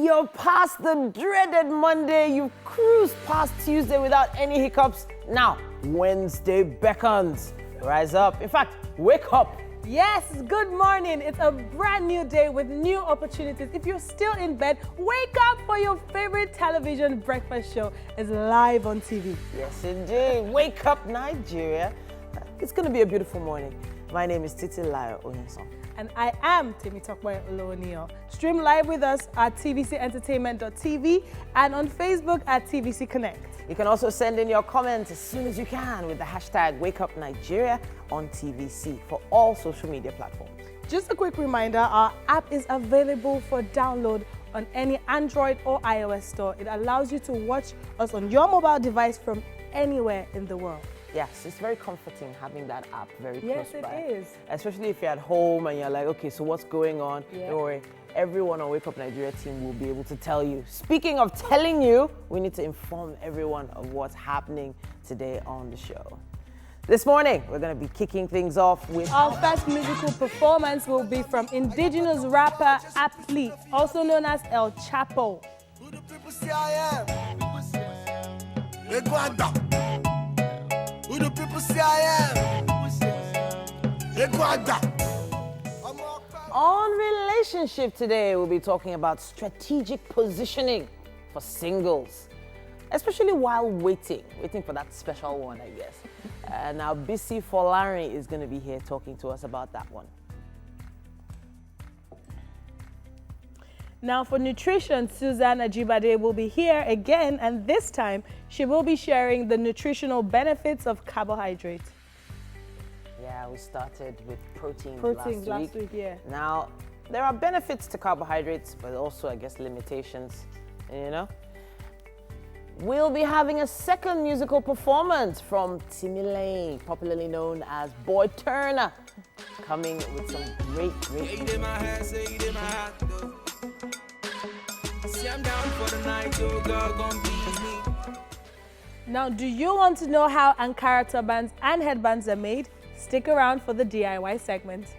you're past the dreaded Monday. You've cruised past Tuesday without any hiccups. Now, Wednesday beckons. Rise up. In fact, wake up. Yes, good morning. It's a brand new day with new opportunities. If you're still in bed, wake up, for your favorite television breakfast show is live on TV. Yes, indeed. Wake up, Nigeria. It's going to be a beautiful morning. My name is Titi Layo Oyinson. And I am Temitope Olonio. Stream live with us at tvcentertainment.tv and on Facebook at TVC Connect. You can also send in your comments as soon as you can with the hashtag WakeUpNigeria on TVC for all social media platforms. Just a quick reminder, our app is available for download on any Android or iOS store. It allows you to watch us on your mobile device from anywhere in the world. Yes, it's very comforting having that app very close by. Yes, it is. Especially if you're at home and you're like, okay, so what's going on? Yeah. Don't worry. Everyone on Wake Up Nigeria team will be able to tell you. Speaking of telling you, we need to inform everyone of what's happening today on the show. This morning, we're going to be kicking things off with... Our first musical performance will be from indigenous rapper Athlete, also known as El Chapo. Who the people say I am? Who the people say I am? On relationship today, we'll be talking about strategic positioning for singles, especially while waiting for that special one, I guess. Now, Bisi Folari is going to be here talking to us about that one. Now for nutrition, Susan Ajibade will be here again, and this time she will be sharing the nutritional benefits of carbohydrates. Yeah, we started with protein last week, yeah. Now, there are benefits to carbohydrates, but also, I guess, limitations, you know? We'll be having a second musical performance from Timmy Lane, popularly known as Boy Turner, coming with some great music. Now, do you want to know how Ankara turbans and headbands are made? Stick around for the DIY segment.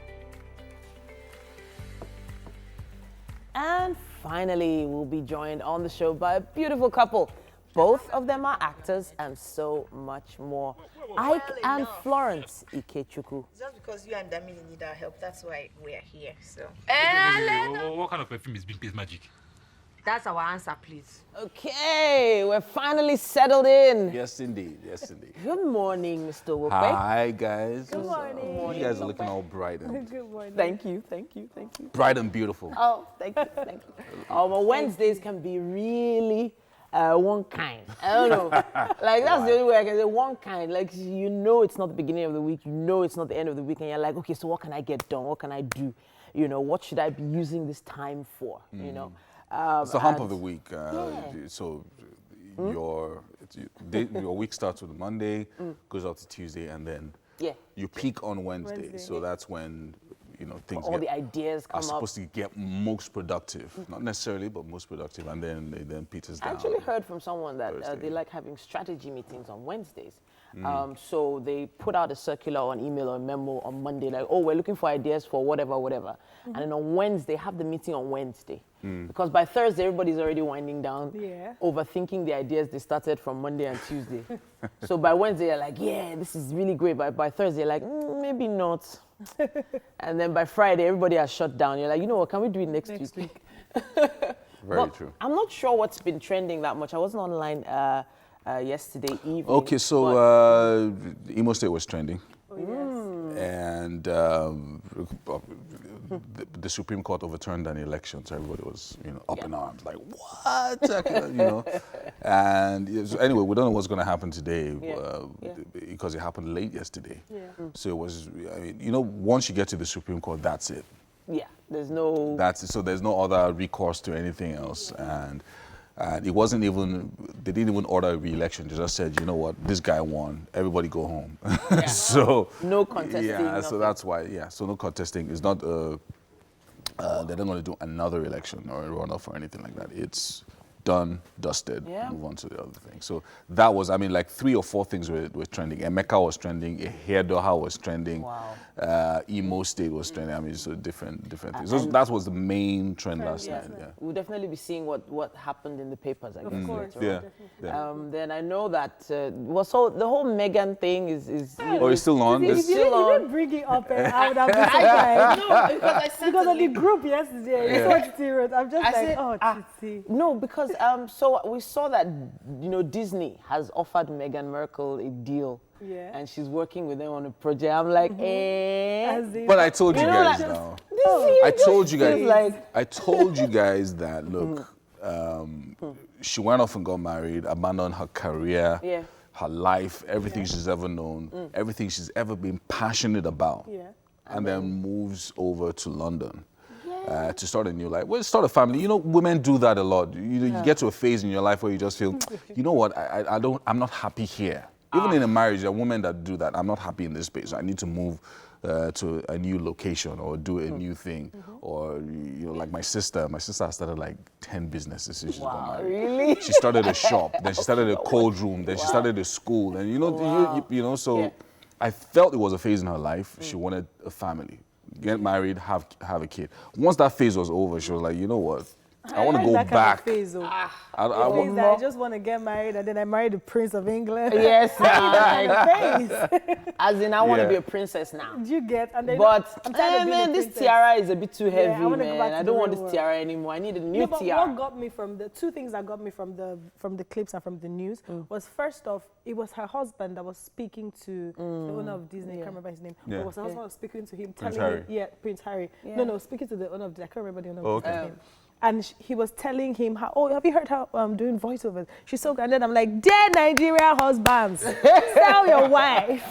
And finally, we'll be joined on the show by a beautiful couple. Both of them are actors and so much more. Ike and Florence Ikechukwu. Just because you and Damini need our help, that's why we're here. So What kind of perfume is being paid magic? that's our answer, please. Okay, we're finally settled in. Yes, indeed. Yes, indeed. Good morning, Mr. Wope. Hi, guys. Good morning. You guys are looking all bright and Good morning. Thank you. bright and beautiful. Oh, thank you. But Wednesdays can be really one kind. I don't know. Like, that's the only way I can say one kind. Like, you know it's not the beginning of the week. You know it's not the end of the week. And you're like, okay, so what can I get done? What can I do? You know, what should I be using this time for? You know? It's the hump of the week. So your week starts with Monday, goes out to Tuesday, and then you peak on Wednesday. So that's when things all the ideas come are supposed to get most productive. Not necessarily, but most productive, and then peters down. I actually heard from someone that they like having strategy meetings on Wednesdays. So they put out a circular or an email or a memo on Monday, like, oh, we're looking for ideas for whatever. And then on Wednesday, have the meeting on Wednesday. Because by Thursday, everybody's already winding down, overthinking the ideas they started from Monday and Tuesday. So by Wednesday, you're like, yeah, this is really great. But by Thursday, you're like, maybe not. And then by Friday, everybody has shut down. You're like, you know what, can we do it next week? Very true. I'm not sure what's been trending that much. I wasn't online yesterday evening. Okay, so Imo State was trending. Oh, yes. And the Supreme Court overturned an election, so everybody was, up in arms, like, what? And so anyway, we don't know what's going to happen today because it happened late yesterday. So it was, once you get to the Supreme Court, that's it. Yeah, there's no... That's it. So there's no other recourse to anything else. And it wasn't even, they didn't even order a re-election. They just said, you know what, this guy won, everybody go home. So no contesting. Yeah, nothing. So that's why, so no contesting. It's not, they're not going to do another election or a runoff or anything like that. It's done, dusted, move on to the other thing. So that was, like 3 or 4 things were trending. Emeka was trending, Doha was trending. Wow. Emo State was trending. I mean, so different things. So that was the main trend last night. Yeah. We'll definitely be seeing what happened in the papers, I guess. Of course. Yeah. Then I know that, so the whole Meghan thing is Oh, it's still on? If you didn't bring it up, I would have been surprised. No, because I sent Because a of the link. group yesterday, you saw Titi wrote. I'm just Titi. No, because so we saw that Disney has offered Meghan Markle a deal, and she's working with them on a project. I'm like, But I told you know, guys like, now. Disney I just told you guys. feels like I told you guys that. Look, she went off and got married, abandoned her career, her life, everything she's ever known, everything she's ever been passionate about, and then moves over to London. To start a new life. Well, start a family. You know, women do that a lot. You get to a phase in your life where you just feel, you know what, I'm not happy here. Even in a marriage, there are women that do that. I'm not happy in this space. I need to move to a new location or do a new thing. Or, like my sister started like 10 businesses since she's got married. Really? She started a shop, then she started a cold room, then she started a school. And so I felt it was a phase in her life. She wanted a family. Get married, have a kid. Once that phase was over, she was like, you know what? I want to go that back. Kind of phase, I I just want to get married and then I married the Prince of England. yes, Phase. as in I want to be a princess now. Do you get? And then But I'm tired of being a this princess. tiara is a bit too heavy, I wanna go man. back to I the don't want real this world. tiara anymore. I need a new No, but tiara. what got me from the two things that got me from the clips and from the news was, first off, it was her husband that was speaking to the owner of Disney. I can't remember his name. Yeah. But it was her husband was speaking to him, Prince telling Harry. him, Prince Harry. No, speaking to the owner of I can't remember the owner Oh, of okay. his name. And he was telling him how, have you heard how doing voiceovers? She's so good. And then I'm like, dear Nigerian husbands, sell your wife.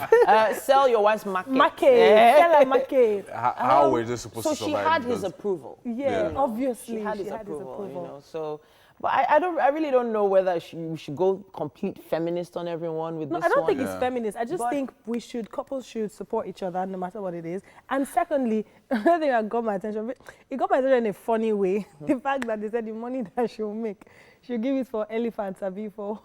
Sell your wife's market. Market. Sell her market. How were they supposed So to she survive? had his Because- approval. Yeah, obviously. She had his approval. So, but I really don't know whether we should go complete feminist on everyone with No, this I don't one. think it's feminist. I just think couples should support each other no matter what it is. And secondly, another thing that got my attention, it got my attention in a funny way. The fact that they said the money that she'll make, she'll give it for elephants, for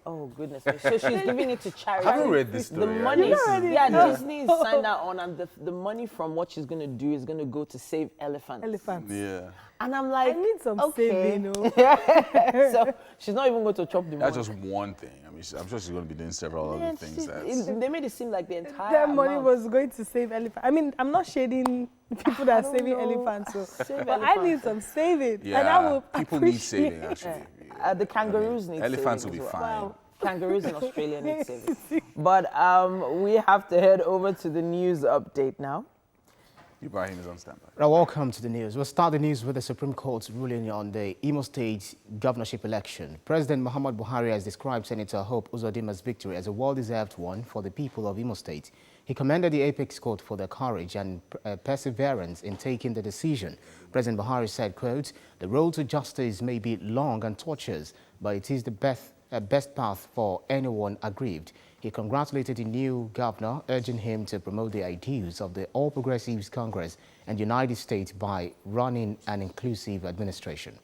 Oh, goodness me. So she's giving it to charity. I haven't read this The story. money, Yeah. Disney is signed that on, and the money from what she's going to do is going to go to save elephants. Yeah. And I'm I like, need some okay. saving, So she's not even going to chop the That's money. just one thing. I mean, I'm sure she's going to be doing several other things. They made it seem like the entire That money amount. was going to save elephants. I mean, I'm not shading people that are saving elephants, but I need some saving. Yeah. And I will People need appreciate- saving, actually. The kangaroos need Elephants will saving be as well. fine. Wow. Kangaroos in Australia need saving. But we have to head over to the news update now. Ibrahim is on standby. Well, welcome to the news. We'll start the news with the Supreme Court's ruling on the Imo State governorship election. President Muhammad Buhari has described Senator Hope Uzodinma's victory as a well-deserved one for the people of Imo State. He commended the Apex Court for their courage and perseverance in taking the decision. President Buhari said, quote, "The road to justice may be long and tortuous, but it is the best path for anyone aggrieved." He congratulated the new governor, urging him to promote the ideals of the All Progressives Congress and United States by running an inclusive administration.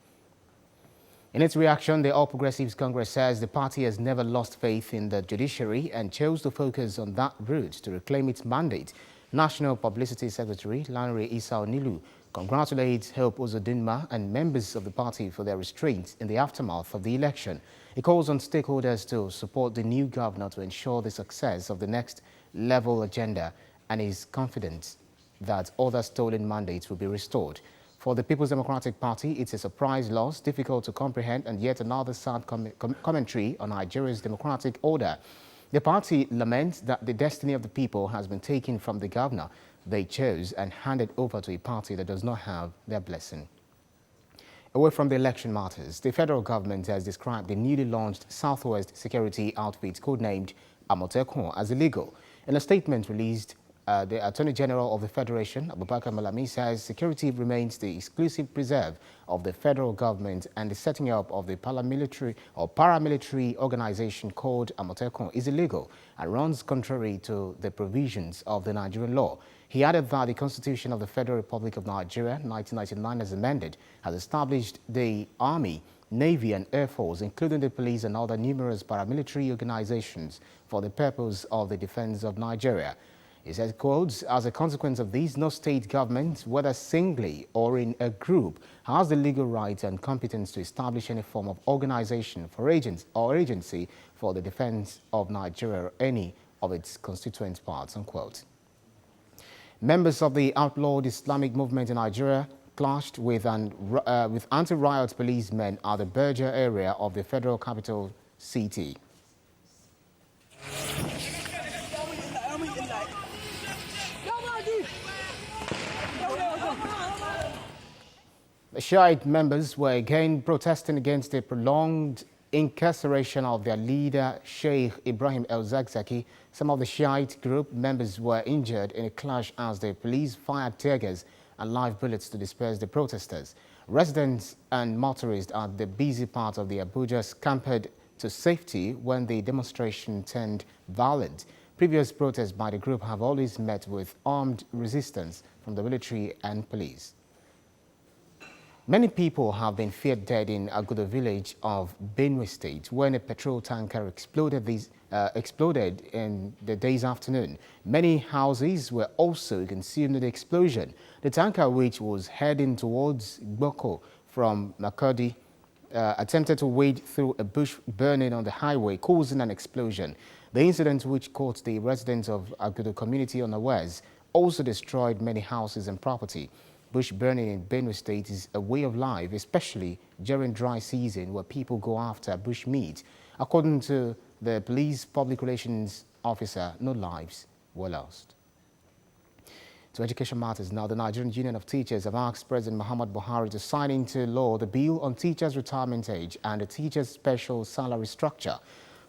In its reaction, the All Progressives Congress says the party has never lost faith in the judiciary and chose to focus on that route to reclaim its mandate. National Publicity Secretary Lanre Issa Onilu congratulates Hope Uzodinma and members of the party for their restraint in the aftermath of the election. He calls on stakeholders to support the new governor to ensure the success of the next level agenda and is confident that other stolen mandates will be restored. For the People's Democratic Party, it's a surprise loss, difficult to comprehend, and yet another sad commentary on Nigeria's democratic order. The party laments that the destiny of the people has been taken from the governor they chose and handed over to a party that does not have their blessing. Away from the election matters, the federal government has described the newly launched Southwest Security Outfit codenamed Amotekun as illegal. In a statement released, the Attorney General of the Federation, Abubakar Malami, says security remains the exclusive preserve of the federal government and the setting up of the paramilitary organization called Amotekun is illegal and runs contrary to the provisions of the Nigerian law. He added that the Constitution of the Federal Republic of Nigeria, 1999 as amended, has established the Army, Navy and Air Force, including the police and other numerous paramilitary organizations for the purpose of the defense of Nigeria. He said, quotes, as a consequence of this, no state government, whether singly or in a group, has the legal right and competence to establish any form of organization for agents or agency for the defense of Nigeria or any of its constituent parts, unquote. Members of the outlawed Islamic movement in Nigeria clashed with anti-riot policemen at the Berger area of the federal capital city. The Shiite members were again protesting against the prolonged incarceration of their leader, Sheikh Ibrahim El-Zakzaki. Some of the Shiite group members were injured in a clash as the police fired tear gas and live bullets to disperse the protesters. Residents and motorists at the busy part of the Abuja scampered to safety when the demonstration turned violent. Previous protests by the group have always met with armed resistance from the military and police. Many people have been feared dead in Agudo village of Benue State when a petrol tanker exploded in the day's afternoon. Many houses were also consumed in the explosion. The tanker, which was heading towards Gboko from Makurdi, attempted to wade through a bush burning on the highway, causing an explosion. The incident, which caught the residents of Agudo community unawares, also destroyed many houses and property. Bush burning in Benue State is a way of life, especially during dry season where people go after bush meat. According to the police public relations officer, no lives were lost. To education matters now, the Nigerian Union of Teachers have asked President Muhammad Buhari to sign into law the bill on teachers' retirement age and the teachers' special salary structure.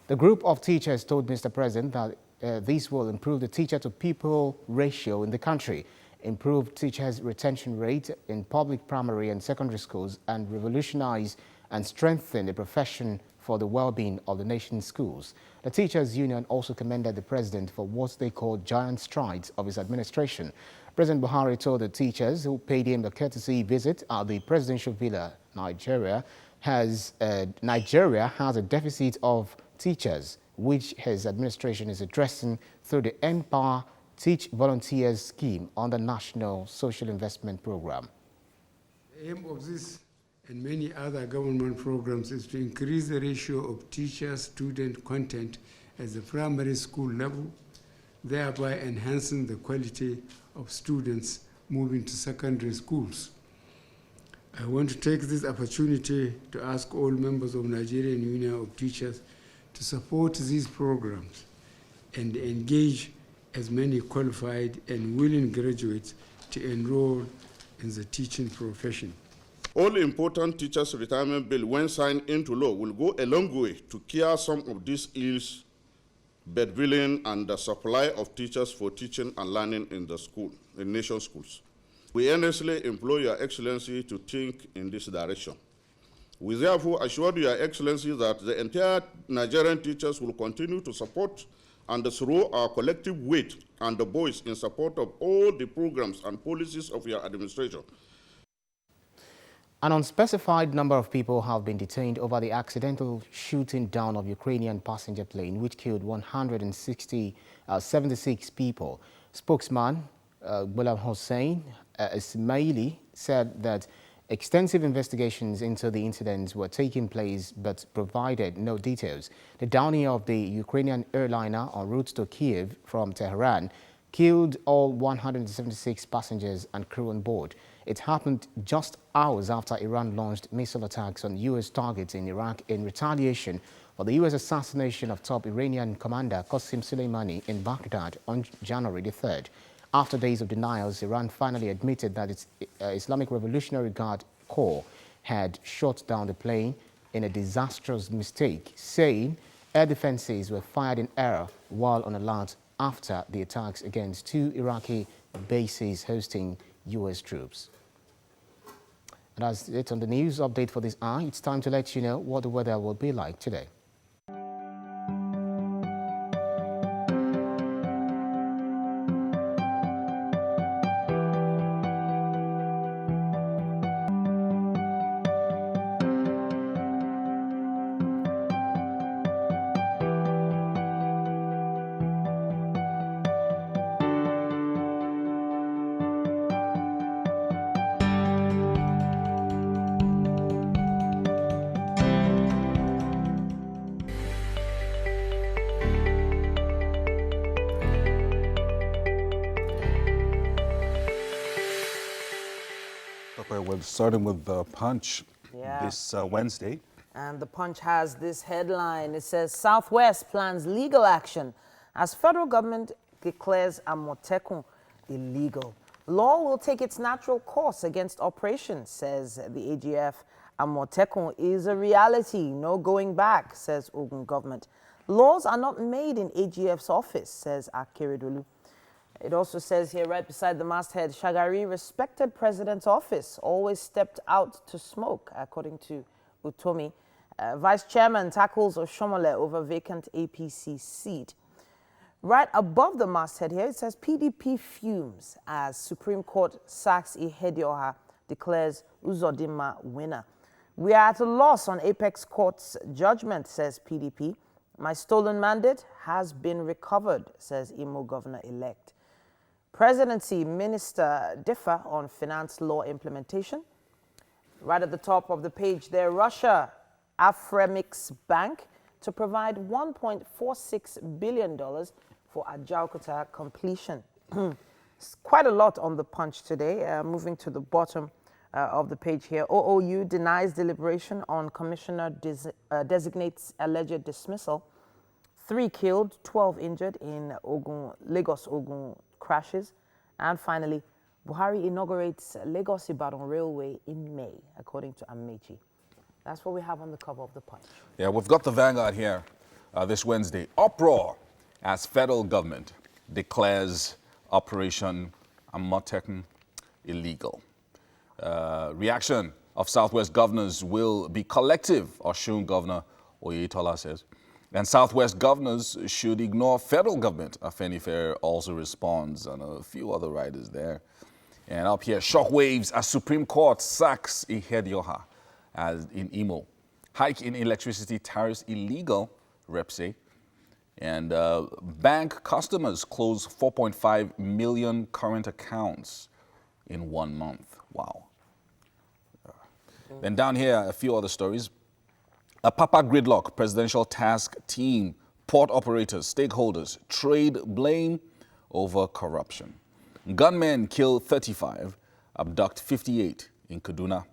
The group of teachers told Mr. President that this will improve the teacher-to-pupil ratio in the country, improve teachers' retention rate in public primary and secondary schools, and revolutionize and strengthen the profession for the well-being of the nation's schools. The Teachers Union also commended the president for what they called giant strides of his administration. President Buhari told the teachers who paid him a courtesy visit at the presidential villa, Nigeria has a deficit of teachers, which his administration is addressing through the Empower Teach Volunteers scheme on the National Social Investment Program. The aim of this and many other government programs is to increase the ratio of teacher-student content at the primary school level, thereby enhancing the quality of students moving to secondary schools. I want to take this opportunity to ask all members of Nigerian Union of Teachers to support these programs and engage as many qualified and willing graduates to enroll in the teaching profession. All important teachers' retirement bill, when signed into law, will go a long way to cure some of these ills, bedvilling, and the supply of teachers for teaching and learning in nation schools. We earnestly implore Your Excellency to think in this direction. We therefore assure Your Excellency that the entire Nigerian teachers will continue to support and throw our collective weight and the voice in support of all the programs and policies of your administration. An unspecified number of people have been detained over the accidental shooting down of Ukrainian passenger plane, which killed 76 people. Spokesman Ghulam Hossein Ismaili said that extensive investigations into the incidents were taking place but provided no details. The downing of the Ukrainian airliner en route to Kiev from Tehran killed all 176 passengers and crew on board. It happened just hours after Iran launched missile attacks on U.S. targets in Iraq in retaliation for the U.S. assassination of top Iranian commander Qasem Soleimani in Baghdad on January the 3rd. After days of denials, Iran finally admitted that its Islamic Revolutionary Guard Corps had shot down the plane in a disastrous mistake, saying air defenses were fired in error while on alert after the attacks against 2 Iraqi bases hosting U.S. troops. And that's it on the news update for this hour. It's time to let you know what the weather will be like today. we're starting with the Punch this Wednesday. And the Punch has this headline. It says, Southwest plans legal action as federal government declares Amotekun illegal. Law will take its natural course against operations, says the AGF. Amotekun is a reality, no going back, says Ogun government. Laws are not made in AGF's office, says Akeredolu. It also says here, right beside the masthead, Shagari respected president's office, always stepped out to smoke, according to Utomi. Vice chairman tackles Oshomole over vacant APC seat. Right above the masthead here, it says PDP fumes as Supreme Court sacks Ihedioha, declares Uzodinma winner. We are at a loss on Apex Court's judgment, says PDP. My stolen mandate has been recovered, says Imo governor-elect. Presidency minister differ on finance law implementation. Right at the top of the page there, Russia, Afremix Bank to provide $1.46 billion for Ajaokuta completion. It's quite a lot on the Punch today. Moving to the bottom of the page here, OOU denies deliberation on commissioner designates alleged dismissal. 3 killed, 12 injured in Lagos-Ogun crashes. And finally, Buhari inaugurates Lagos-Ibadan Railway in May, according to Amechi. That's what we have on the cover of the Punch. Yeah, we've got the Vanguard here this Wednesday. Uproar as federal government declares Operation Amotekun illegal. Reaction of Southwest governors will be collective, Osun Governor Oyetola says. And Southwest governors should ignore federal government. Afenifere also responds, and a few other writers there. And up here, shockwaves as Supreme Court sacks Ihedioha as in Imo. Hike in electricity tariffs illegal, reps say. And bank customers close 4.5 million current accounts in 1 month. Wow. Then down here, a few other stories. A Papa Gridlock presidential task team, port operators, stakeholders trade blame over corruption. Gunmen kill 35, abduct 58 in Kaduna.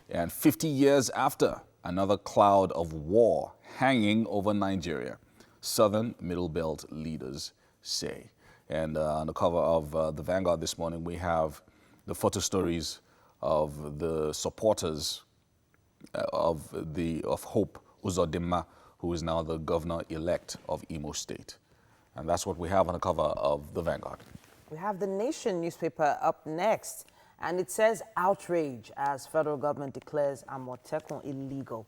And 50 years after, another cloud of war hanging over Nigeria, Southern Middle Belt leaders say. And on the cover of the Vanguard this morning, we have the photo stories of the supporters of Hope Uzodinma, who is now the governor-elect of Imo State. And that's what we have on the cover of the Vanguard. We have the Nation newspaper up next, and it says outrage as federal government declares Amotekun illegal.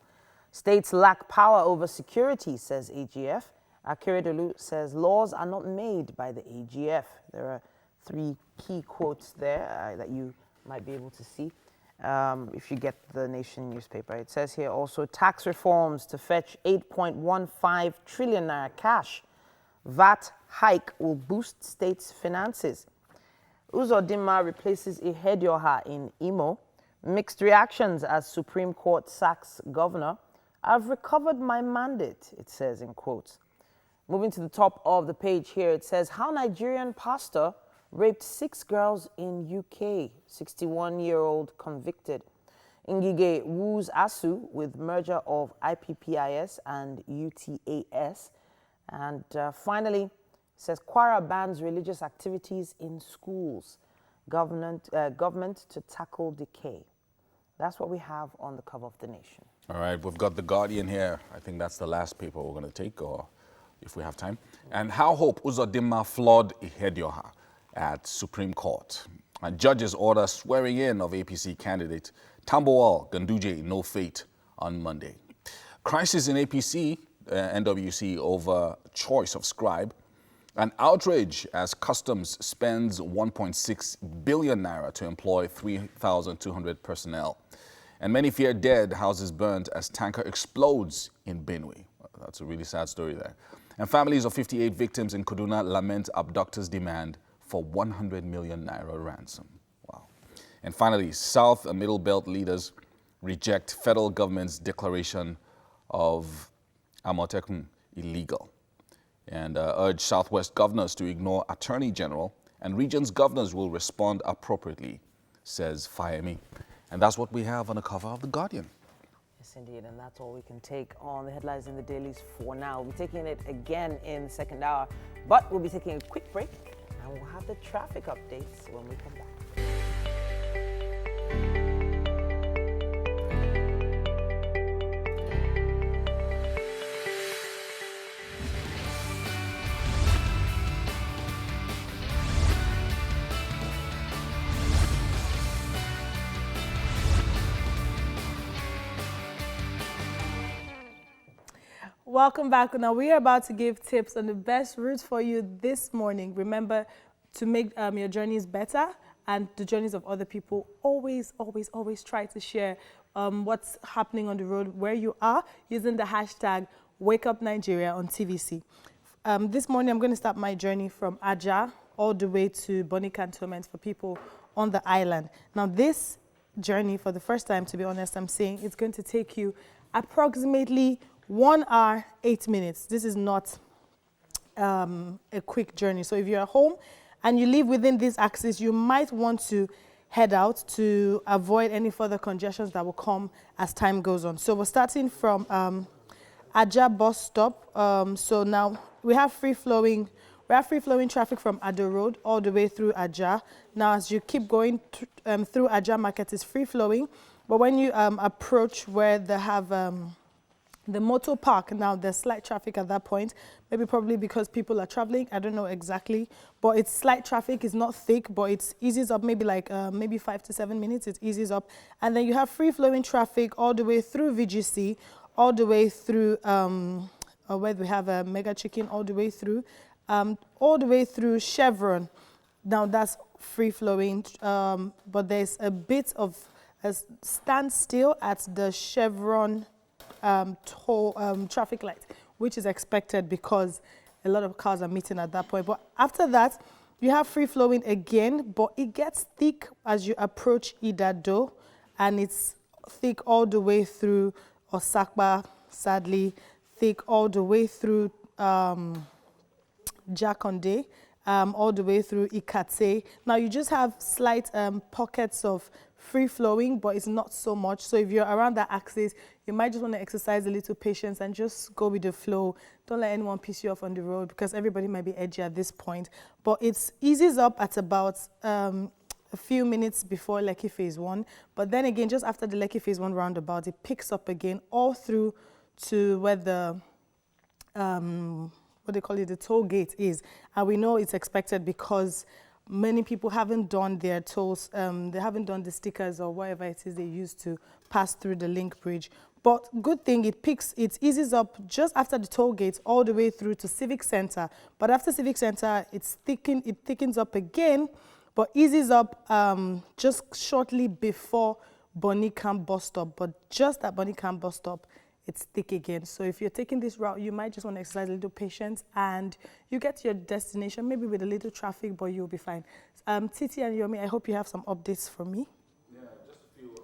States lack power over security, says AGF. Akeredolu says laws are not made by the AGF. There are 3 key quotes there that you might be able to see if you get the Nation newspaper. It says here also tax reforms to fetch 8.15 trillion naira cash. VAT hike will boost states' finances. Uzodinma replaces Ihedioha in Imo. Mixed reactions as Supreme Court sacks governor. I've recovered my mandate, it says in quotes. Moving to the top of the page here, it says how Nigerian pastor raped 6 girls in UK, 61-year-old convicted. Ngige woos ASU with merger of IPPIS and UTAS. And finally, it says Kwara bans religious activities in schools. Government to tackle decay. That's what we have on the cover of the Nation. All right, we've got The Guardian here. I think that's the last paper we're going to take, or if we have time. And how Hope Uzodinma flawed Ihedioha at Supreme Court. And judges order swearing in of APC candidate Tambowal Ganduje no fate on Monday. Crisis in APC, NWC over choice of scribe. An outrage as Customs spends 1.6 billion naira to employ 3,200 personnel. And many fear dead, houses burnt as tanker explodes in Benue. That's a really sad story there. And families of 58 victims in Kaduna lament abductors' demand for 100 million naira ransom. Wow. And finally, South and Middle Belt leaders reject federal government's declaration of Amotekun illegal and urge Southwest governors to ignore Attorney General, and regions governors will respond appropriately, says Fayemi. And And that's what we have on the cover of The Guardian. Yes, indeed, and that's all we can take on the headlines in the dailies for now. We'll be taking it again in the second hour, but we'll be taking a quick break, and we'll have the traffic updates when we come back. Welcome back. Now we are about to give tips on the best routes for you this morning. Remember to make your journeys better and the journeys of other people. Always try to share what's happening on the road where you are using the hashtag WakeUpNigeria on TVC. This morning I'm going to start my journey from Aja all the way to Bonny Cantonment for people on the island. Now this journey, for the first time, to be honest, I'm saying it's going to take you approximately 1 hour, 8 minutes. This is not a quick journey. So if you're at home and you live within this axis, you might want to head out to avoid any further congestions that will come as time goes on. So we're starting from Aja bus stop. So now we have free-flowing traffic from Ado Road all the way through Aja. Now as you keep going through Aja Market, it's free-flowing. But when you approach where they have the motor park, now there's slight traffic at that point, probably because people are traveling. I don't know exactly, but it's slight traffic. It's not thick, but it eases up maybe 5 to 7 minutes. It eases up. And then you have free-flowing traffic all the way through VGC, all the way through where we have a Mega Chicken, all the way through Chevron. Now that's free-flowing, but there's a bit of a standstill at the Chevron traffic light, which is expected because a lot of cars are meeting at that point. But after that, you have free flowing again, but it gets thick as you approach Idado, and it's thick all the way through Osakpa, sadly, thick all the way through Jakonde, all the way through Ikate. Now you just have slight pockets of free flowing, but it's not so much. So if you're around that axis, you might just want to exercise a little patience and just go with the flow. Don't let anyone piss you off on the road because everybody might be edgy at this point. But it eases up at about a few minutes before Lekki Phase 1. But then again, just after the Lekki Phase 1 roundabout, it picks up again all through to where the what they call it, the toll gate is. And we know it's expected because many people haven't done their tolls, they haven't done the stickers or whatever it is they use to pass through the link bridge. But good thing, it eases up just after the toll gate all the way through to Civic Center. But after Civic Center, it thickens up again, but eases up just shortly before Bonny Camp bus stop. But just at Bonny Camp bus stop, it's thick again. So if you're taking this route, you might just want to exercise a little patience and you get to your destination, maybe with a little traffic, but you'll be fine. Titi and Yomi, I hope you have some updates for me. Yeah, just a few.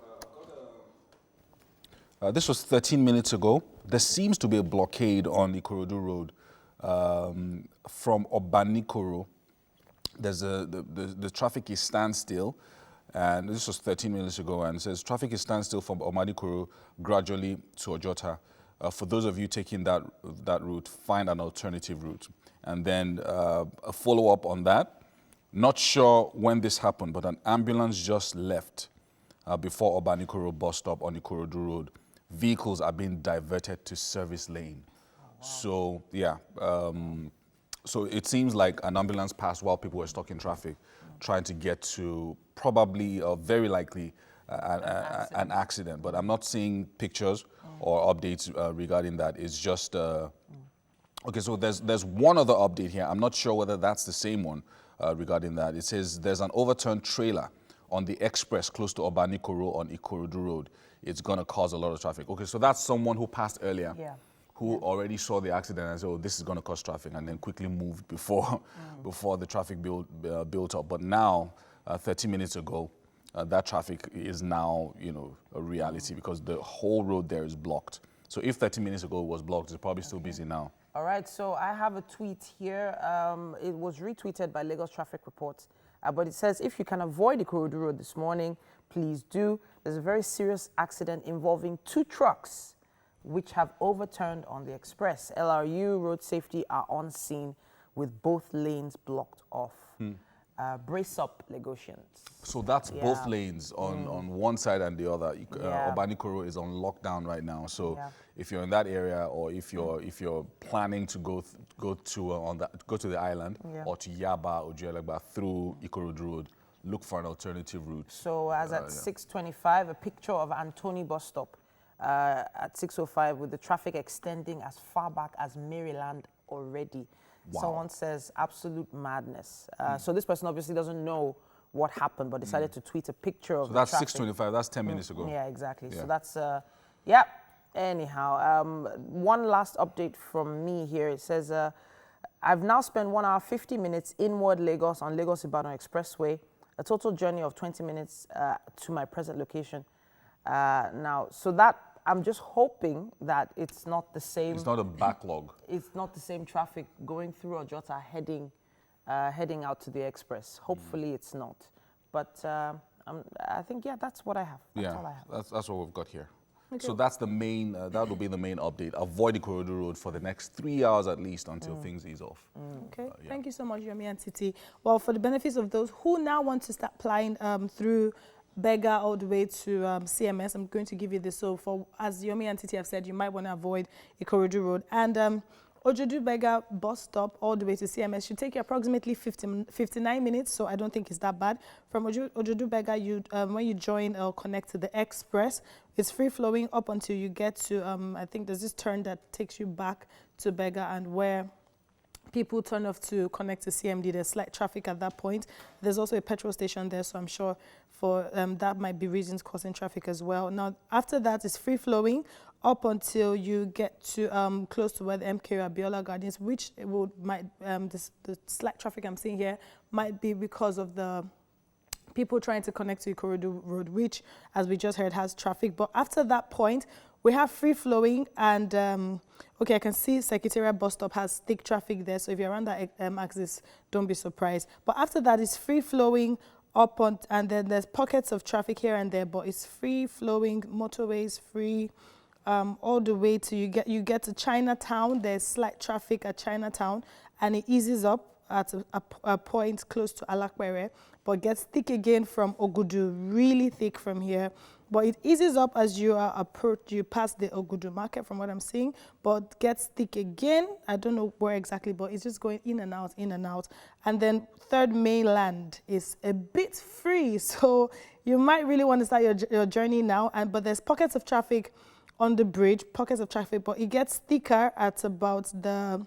This was 13 minutes ago. There seems to be a blockade on Ikorodu Road from Obanikoro. The traffic is standstill. And this was 13 minutes ago, and it says traffic is standstill from Obanikoro gradually to Ojota. For those of you taking that route, find an alternative route. And then a follow-up on that. Not sure when this happened, but an ambulance just left before Obanikoro bus stop on Ikorodu Road. Vehicles are being diverted to service lane. Oh, wow. So, yeah. So it seems like an ambulance passed while people were stuck in traffic, trying to get to probably, or very likely, an accident. But I'm not seeing pictures or updates regarding that. It's just, okay, so there's one other update here. I'm not sure whether that's the same one regarding that. It says there's an overturned trailer on the express close to Obanikoro on Ikorodu Road. It's going to cause a lot of traffic. Okay, so that's someone who passed earlier. Yeah. Who already saw the accident and said, oh, this is going to cause traffic, and then quickly moved before the traffic built up. But now, 30 minutes ago, that traffic is now, a reality because the whole road there is blocked. So if 30 minutes ago it was blocked, it's probably still busy now. All right, so I have a tweet here. It was retweeted by Lagos Traffic Reports, but it says, if you can avoid the Ikorodu Road this morning, please do. There's a very serious accident involving 2 trucks which have overturned on the express. LRU Road Safety are on scene with both lanes blocked off. Brace up, Lagosians. So that's both lanes on one side and the other. Obanikoro is on lockdown right now. So if you're in that area, or if you're planning to go to the island or to Yaba or Juelegba through Ikorodu Road, look for an alternative route. So as at 6:25, a picture of Antony bus stop at 6:05 with the traffic extending as far back as Maryland already. Wow. Someone says absolute madness. So this person obviously doesn't know what happened, but decided to tweet a picture of So the that's traffic. 6:25. That's 10 minutes ago. Yeah, exactly. Yeah. So that's, Anyhow, one last update from me here. It says, I've now spent 1 hour, 50 minutes inward Lagos on Lagos-Ibadan Expressway, a total journey of 20 minutes to my present location. Now, so that, I'm just hoping that it's not the same. It's not a backlog. It's not the same traffic going through Ojota heading out to the express. Hopefully it's not. But I think, that's what I have. That's all I have. That's what we've got here. Okay. So that's the main, that will be the main update. Avoid the Ikorodu Road for the next 3 hours at least until things ease off. Okay, thank you so much, Yomi and Titi. Well, for the benefits of those who now want to start applying through Bega all the way to CMS, I'm going to give you this. So as Yomi and Titi have said, you might want to avoid Ikorodu Road. And Ojodu Bega bus stop all the way to CMS should take you approximately 59 minutes, so I don't think it's that bad. From Ojodu Bega, when you join or connect to the express, it's free-flowing up until you get to, I think there's this turn that takes you back to Bega, and where people turn off to connect to CMD, there's slight traffic at that point. There's also a petrol station there, so I'm sure for that might be reasons causing traffic as well. Now, after that, it's free-flowing up until you get to close to where the MK Abiola Gardens, which the slight traffic I'm seeing here might be because of the people trying to connect to Ikorodu Road, which, as we just heard, has traffic. But after that point, we have free-flowing, and okay, I can see Secretariat bus stop has thick traffic there, so if you're around that axis, don't be surprised. But after that, it's free-flowing up on, and then there's pockets of traffic here and there, but it's free-flowing, motorways free, all the way to you get to Chinatown. There's slight traffic at Chinatown, and it eases up at a point close to Alakwere, but gets thick again from Ogudu, really thick from here. But it eases up as you pass the Ogudu market, from what I'm seeing, but gets thick again. I don't know where exactly, but it's just going in and out, in and out. And then Third Mainland is a bit free, so you might really want to start your journey now. But there's pockets of traffic on the bridge, but it gets thicker at about the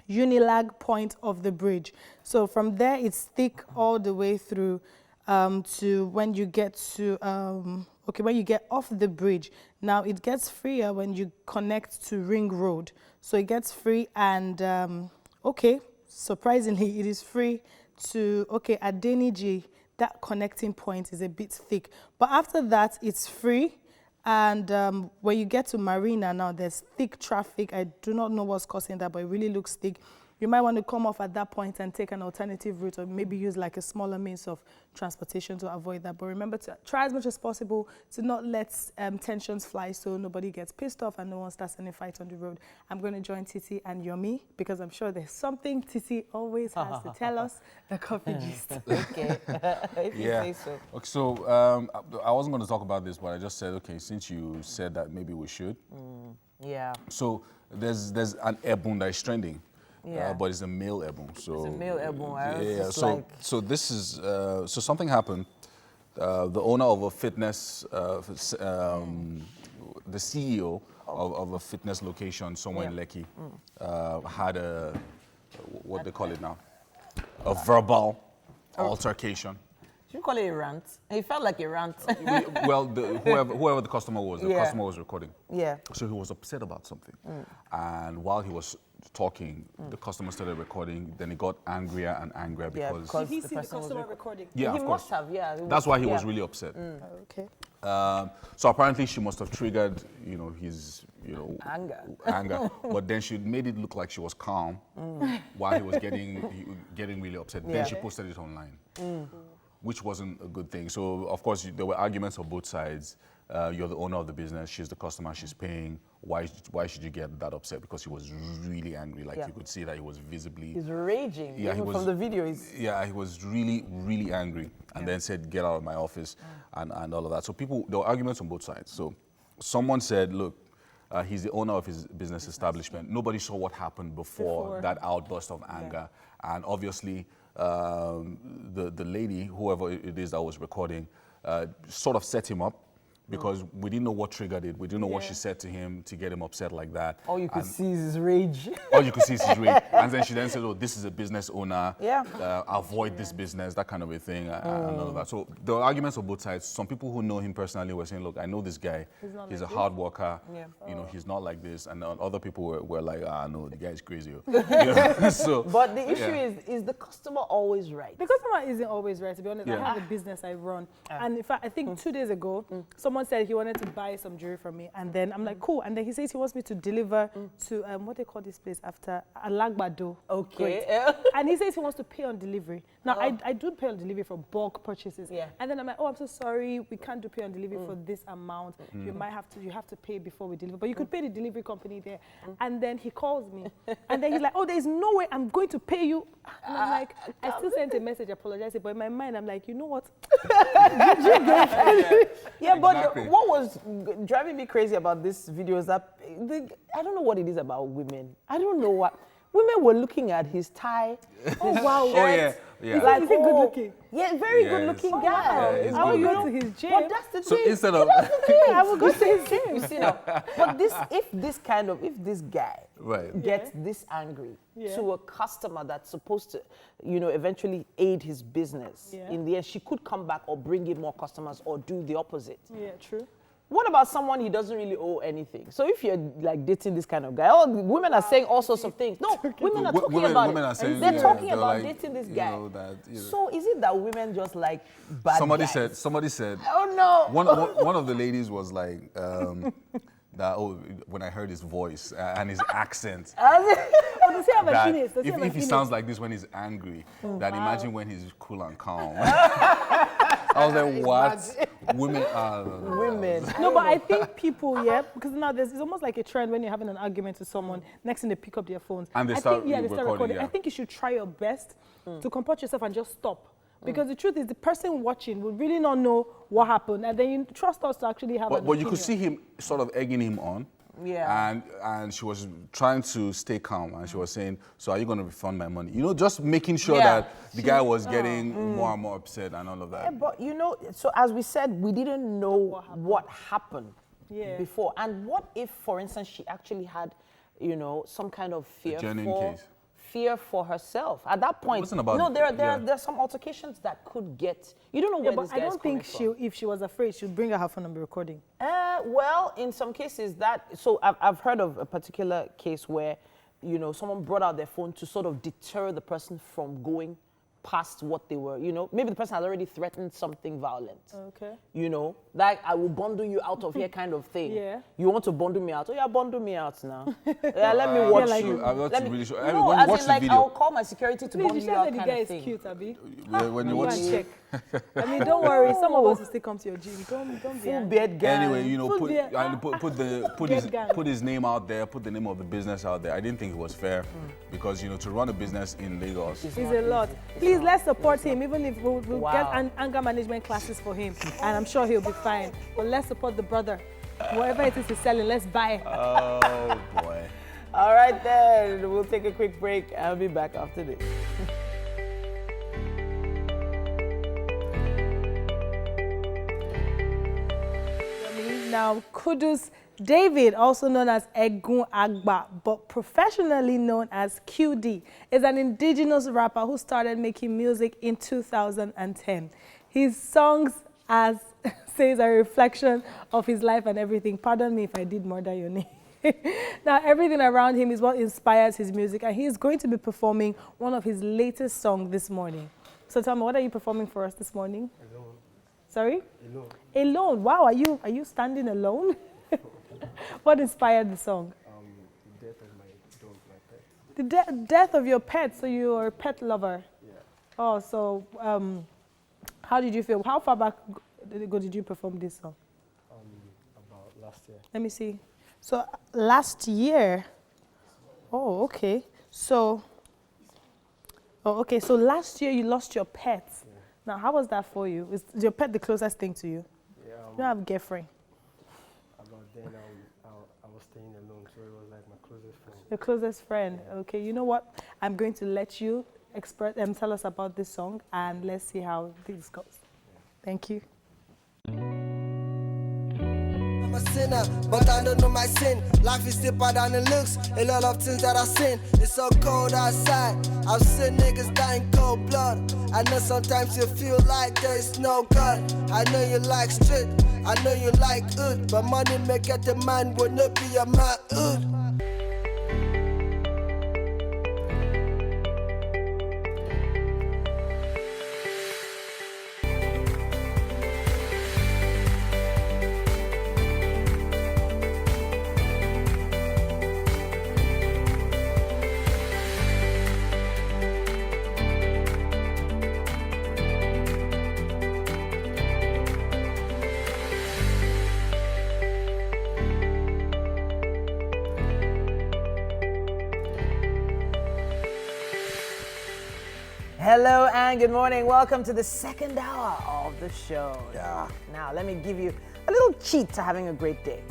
Unilag point of the bridge. So from there, it's thick all the way through to when you get to, when you get off the bridge. Now it gets freer when you connect to Ring Road. So it gets free and, surprisingly, it is free to, at Deniji, that connecting point is a bit thick. But after that, it's free. And when you get to Marina now, there's thick traffic. I do not know what's causing that, but it really looks thick. You might want to come off at that point and take an alternative route, or maybe use like a smaller means of transportation to avoid that. But remember to try as much as possible to not let tensions fly, so nobody gets pissed off and no one starts any fight on the road. I'm going to join Titi and Yomi, because I'm sure there's something Titi always has to tell us, the coffee gist. Okay, if you say so. Okay, so I wasn't going to talk about this, but I just said, okay, since you said that, maybe we should. Yeah. So there's an airborne that is trending. Yeah. But it's a male airborne. So It's a male airborne. yeah. So this is so something happened. The owner of a fitness, the CEO of a fitness location somewhere in Lekki, had a what they call it now, a verbal altercation. Should you call it a rant? It felt like a rant. Well, whoever the customer was, the customer was recording. Yeah. So he was upset about something, and while he was talking, the customer started recording. Then he got angrier and angrier because Did he see the customer recording? yeah, He of course. must have, yeah. That's why he was really upset. Okay. So apparently she must have triggered, his, Anger. But then she made it look like she was calm while he was getting really upset. Then she posted it online. which wasn't a good thing. So, of course, there were arguments on both sides. You're the owner of the business, she's the customer, she's paying. Why should you get that upset? Because he was really angry. Like, you could see that he was visibly... He's raging. Yeah, Even from the video. Yeah, he was really, really angry. And then said, get out of my office and all of that. So there were arguments on both sides. So someone said, look, he's the owner of his business establishment. Nobody saw what happened before that outburst of anger. And obviously, the lady, whoever it is that was recording, sort of set him up. Because we didn't know what triggered it. We didn't know what she said to him to get him upset like that. All you could see is his rage. All you could see is his rage. And then she then said, oh, this is a business owner. Yeah. Avoid this business, that kind of a thing, and all of that. So there were arguments on both sides. Some people who know him personally were saying, look, I know this guy. He's a hard worker. Yeah. You know, he's not like this. And other people were like, no, the guy's crazy. So, but the issue is the customer always right? The customer isn't always right, to be honest. I have a business I run. And in fact, I think 2 days ago, someone said he wanted to buy some jewelry from me, and then I'm like, cool. And then he says he wants me to deliver to what they call this place after Alagbado. Okay. And he says he wants to pay on delivery. Now I do pay on delivery for bulk purchases. Yeah. And then I'm like, oh, I'm so sorry, we can't do pay on delivery for this amount. You have to pay before we deliver, but you could pay the delivery company there. And then he calls me, and then he's like, oh, there's no way I'm going to pay you. And I'm like, I still sent a message apologizing, but in my mind I'm like, you know what? Yeah, but what was driving me crazy about this video is that I don't know what it is about women. I don't know what. Women were looking at his tie. Oh, wow. Oh, yeah. Like, is he good looking? Yeah, very good looking guy. I will go to his gym. But that's the thing. Instead of... I will go to his gym. You see now. But if this guy gets this angry to a customer that's supposed to, eventually aid his business, in the end, she could come back or bring in more customers or do the opposite. Yeah, true. What about someone he doesn't really owe anything? So if you're like dating this kind of guy, women are saying all sorts of things. No, women are talking about it. They're talking about dating this guy. So is it that women just like bad guys? Somebody said. Oh no. One of the ladies was like, that when I heard his voice and his accent. If he sounds like this when he's angry, then imagine when he's cool and calm. I was like, what? Women are... Women. No, but I think people, because now it's almost like a trend when you're having an argument with someone, next thing they pick up their phones. And they start recording. I think you should try your best to comport yourself and just stop. Because the truth is, the person watching will really not know what happened, and then you trust us to actually have an opinion. But you could see him sort of egging him on. Yeah. And she was trying to stay calm, and she was saying, so are you going to refund my money? Just making sure that the guy was getting more and more upset and all of that. Yeah, but so as we said, we didn't know what happened before. And what if, for instance, she actually had, some kind of fear for herself. At that point, there are some altercations that could get, you don't know where this guy is coming from. I don't think if she was afraid, she'd bring her phone and be recording. Well, in some cases I've heard of a particular case where, someone brought out their phone to sort of deter the person from going past what they were, maybe the person had already threatened something violent. Okay. Like I will bundle you out of here kind of thing. Yeah. You want to bundle me out? Oh yeah, bundle me out now. Let me watch you. I'm not really sure. No, when as you watch in the like video, I'll call my security to bundle you out kind of thing. The guy is cute, Abby. When you watch... check. I mean, don't worry. Some of us will still come to your gym. Don't be full beard guy. Anyway, put his name out there. Put the name of the business out there. I didn't think it was fair because to run a business in Lagos is a lot. Please let's support him. Even if we'll get anger management classes for him, and I'm sure he'll be fine. But let's support the brother. Whatever it is he's selling, let's buy. Oh boy. All right then, we'll take a quick break. I'll be back after this. Now, Kudus David, also known as Egun Agba, but professionally known as QD, is an indigenous rapper who started making music in 2010. His songs, as says, are a reflection of his life and everything. Pardon me if I did murder your name. Now, everything around him is what inspires his music, and he is going to be performing one of his latest songs this morning. So tell me, what are you performing for us this morning? Alone. Sorry? Alone. Alone. Wow, are you standing alone? What inspired the song? The death of my dog, my pet. The death of your pet, so you're a pet lover? Yeah. Oh, so How did you feel? How far back ago did you perform this song? About last year. Let me see. So last year. Oh, okay. So. Oh, okay. So last year you lost your pet. Yeah. Now, how was that for you? Is your pet the closest thing to you? Yeah. You don't have a girlfriend. About then I was staying alone, so it was like my closest friend. Your closest friend. Okay. You know what? I'm going to let you express and tell us about this song, and let's see how this goes. Yeah. Thank you. I'm a sinner, but I don't know my sin. Life is deeper than it looks. A lot of things that I sin. It's so cold outside. I've seen niggas dying cold blood. I know sometimes you feel like there is no God. I know you like street. I know you like hood. But money make it a man will not be a manhood. Hello and good morning. Welcome to the second hour of the show. Yeah. Now, let me give you a little cheat to having a great day.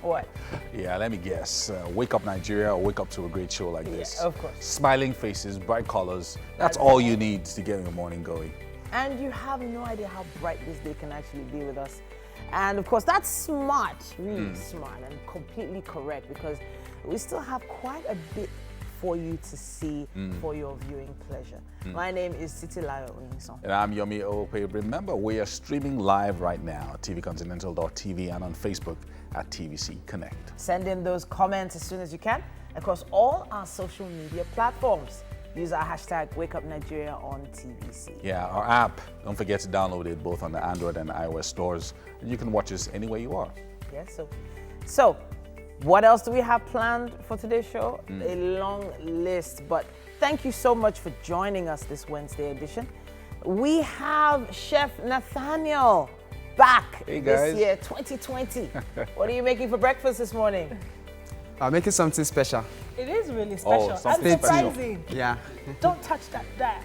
What? Yeah, let me guess. Wake up Nigeria or wake up to a great show like this. Of course. Smiling faces, bright colors. That's all you need to get your morning going. And you have no idea how bright this day can actually be with us. And of course, that's smart, really smart and completely correct, because we still have quite a bit for you to see for your viewing pleasure. My name is Titilayo Onyison. And I'm Yomi Ope. Remember, we are streaming live right now at tvcontinental.tv and on Facebook at TVC Connect. Send in those comments as soon as you can across all our social media platforms. Use our hashtag WakeUpNigeria on TVC. Yeah, our app, don't forget to download it both on the Android and iOS stores. And you can watch us anywhere you are. Yes, so what else do we have planned for today's show? A long list, but thank you so much for joining us this Wednesday edition. We have Chef Nathaniel back this year, 2020. What are you making for breakfast this morning? I'm making something special. It is really special. Something and surprising. Yeah. Don't touch that dial.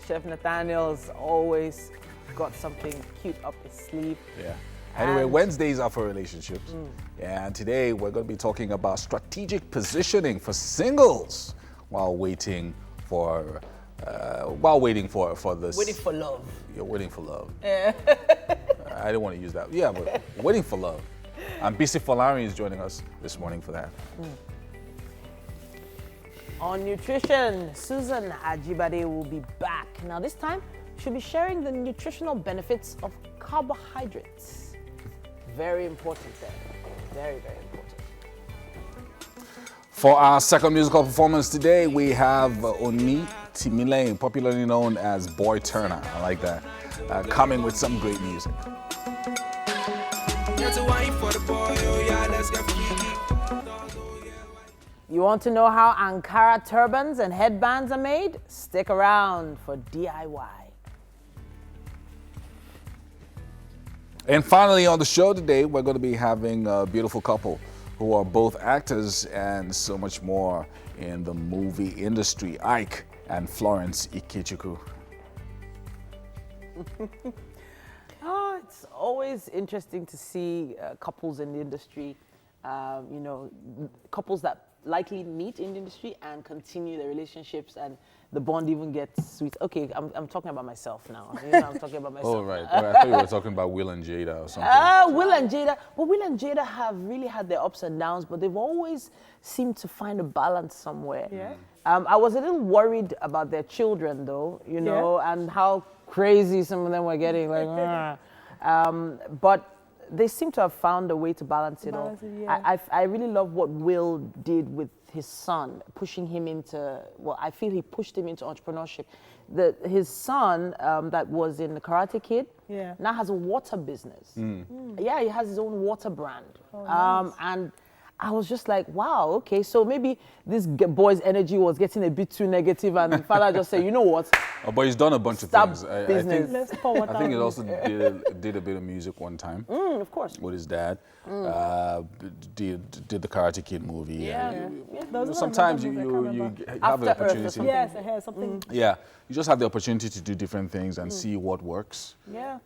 Chef Nathaniel's always got something cute up his sleeve. Yeah. Anyway, Wednesdays are for relationships. And today we're going to be talking about strategic positioning for singles while waiting for this. Waiting for love. You're waiting for love. Yeah. I didn't want to use that. Yeah, but waiting for love. And BC Folari is joining us this morning for that. On nutrition, Susan Ajibade will be back. Now this time, she'll be sharing the nutritional benefits of carbohydrates. Very important there. Very, very important. For our second musical performance today, we have Oni Timile, popularly known as Boy Turner. I like that. Coming with some great music. You want to know how Ankara turbans and headbands are made? Stick around for DIY. And finally on the show today, we're going to be having a beautiful couple who are both actors and so much more in the movie industry, Ike and Florence Ikechukwu. Oh, it's always interesting to see couples in the industry, couples that likely meet in the industry and continue their relationships, and the bond even gets sweet. Okay, I'm talking about myself now. I'm talking about myself. Oh, right. Well, I thought you were talking about Will and Jada or something. Will and Jada. Well, Will and Jada have really had their ups and downs, but they've always seemed to find a balance somewhere. Yeah. I was a little worried about their children, though, and how crazy some of them were getting. But they seem to have found a way to balance it all. I really love what Will did with his son, pushing him into, I feel he pushed him into entrepreneurship. His son that was in the Karate Kid now has a water business. Yeah, he has his own water brand. Oh, nice. And I was just like, wow, okay, so maybe this boy's energy was getting a bit too negative, and the father just said, you know what? Oh, but he's done a bunch of Stop things. business. Let's pour water I think on he it. also did a bit of music one time. Of course. With his dad. Did the Karate Kid movie. Yeah. There was Sometimes another you movie, I can't remember. have the After Earth or opportunity. something. Yes, I heard something. Yeah, you just have the opportunity to do different things and see what works. Yeah.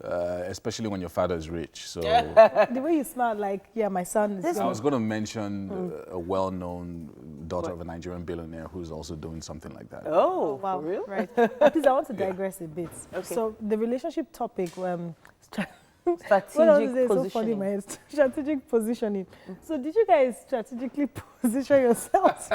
Especially when your father is rich. So The way you smile, like, yeah, my son is I was going to mention a well-known daughter of a Nigerian billionaire who's also doing something like that. Oh, wow, for real? right. Please, I want to digress a bit. Okay. So the relationship topic, Strategic so funny, positioning. man. Strategic positioning. So did you guys strategically position yourselves?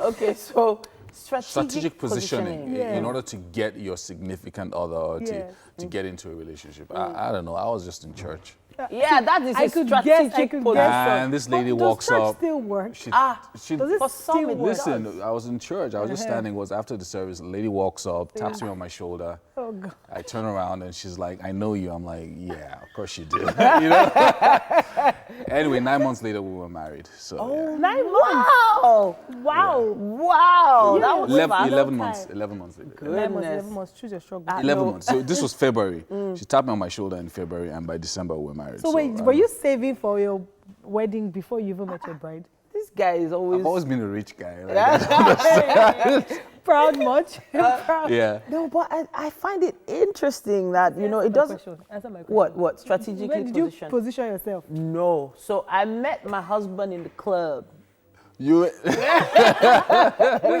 Okay, so Strategic positioning Yeah. in order to get your significant other or Yes. to get into a relationship. I don't know. I was just in church. Yeah, that is I a could strategic guess, I could position. guess. And this lady But walks does church up. still work? She, Does it For some still it work? listen, I was in church. I was just standing. Was after the service. A lady walks up, taps me on my shoulder. Oh, God. I turn around and she's like, "I know you." I'm like, "Yeah, of course you do." You know. Anyway, 9 months later, we were married. So yeah. 9 months. Wow! Wow. Wow! That was 11 fast. months. 11 months later. 9 months, Goodness. 11 months. Choose your struggle. 11 months. So this was February. She tapped me on my shoulder in February, and by December we were married. So wait, were you saving for your wedding before you even met your bride? This guy is always... I've always been a rich guy. Like, I don't understand. Proud much? Proud. Yeah. No, but I find it interesting that, you know, it doesn't... Answer my question. What? Strategically Where did you position? position yourself? No. So I met my husband in the club. You. Wait,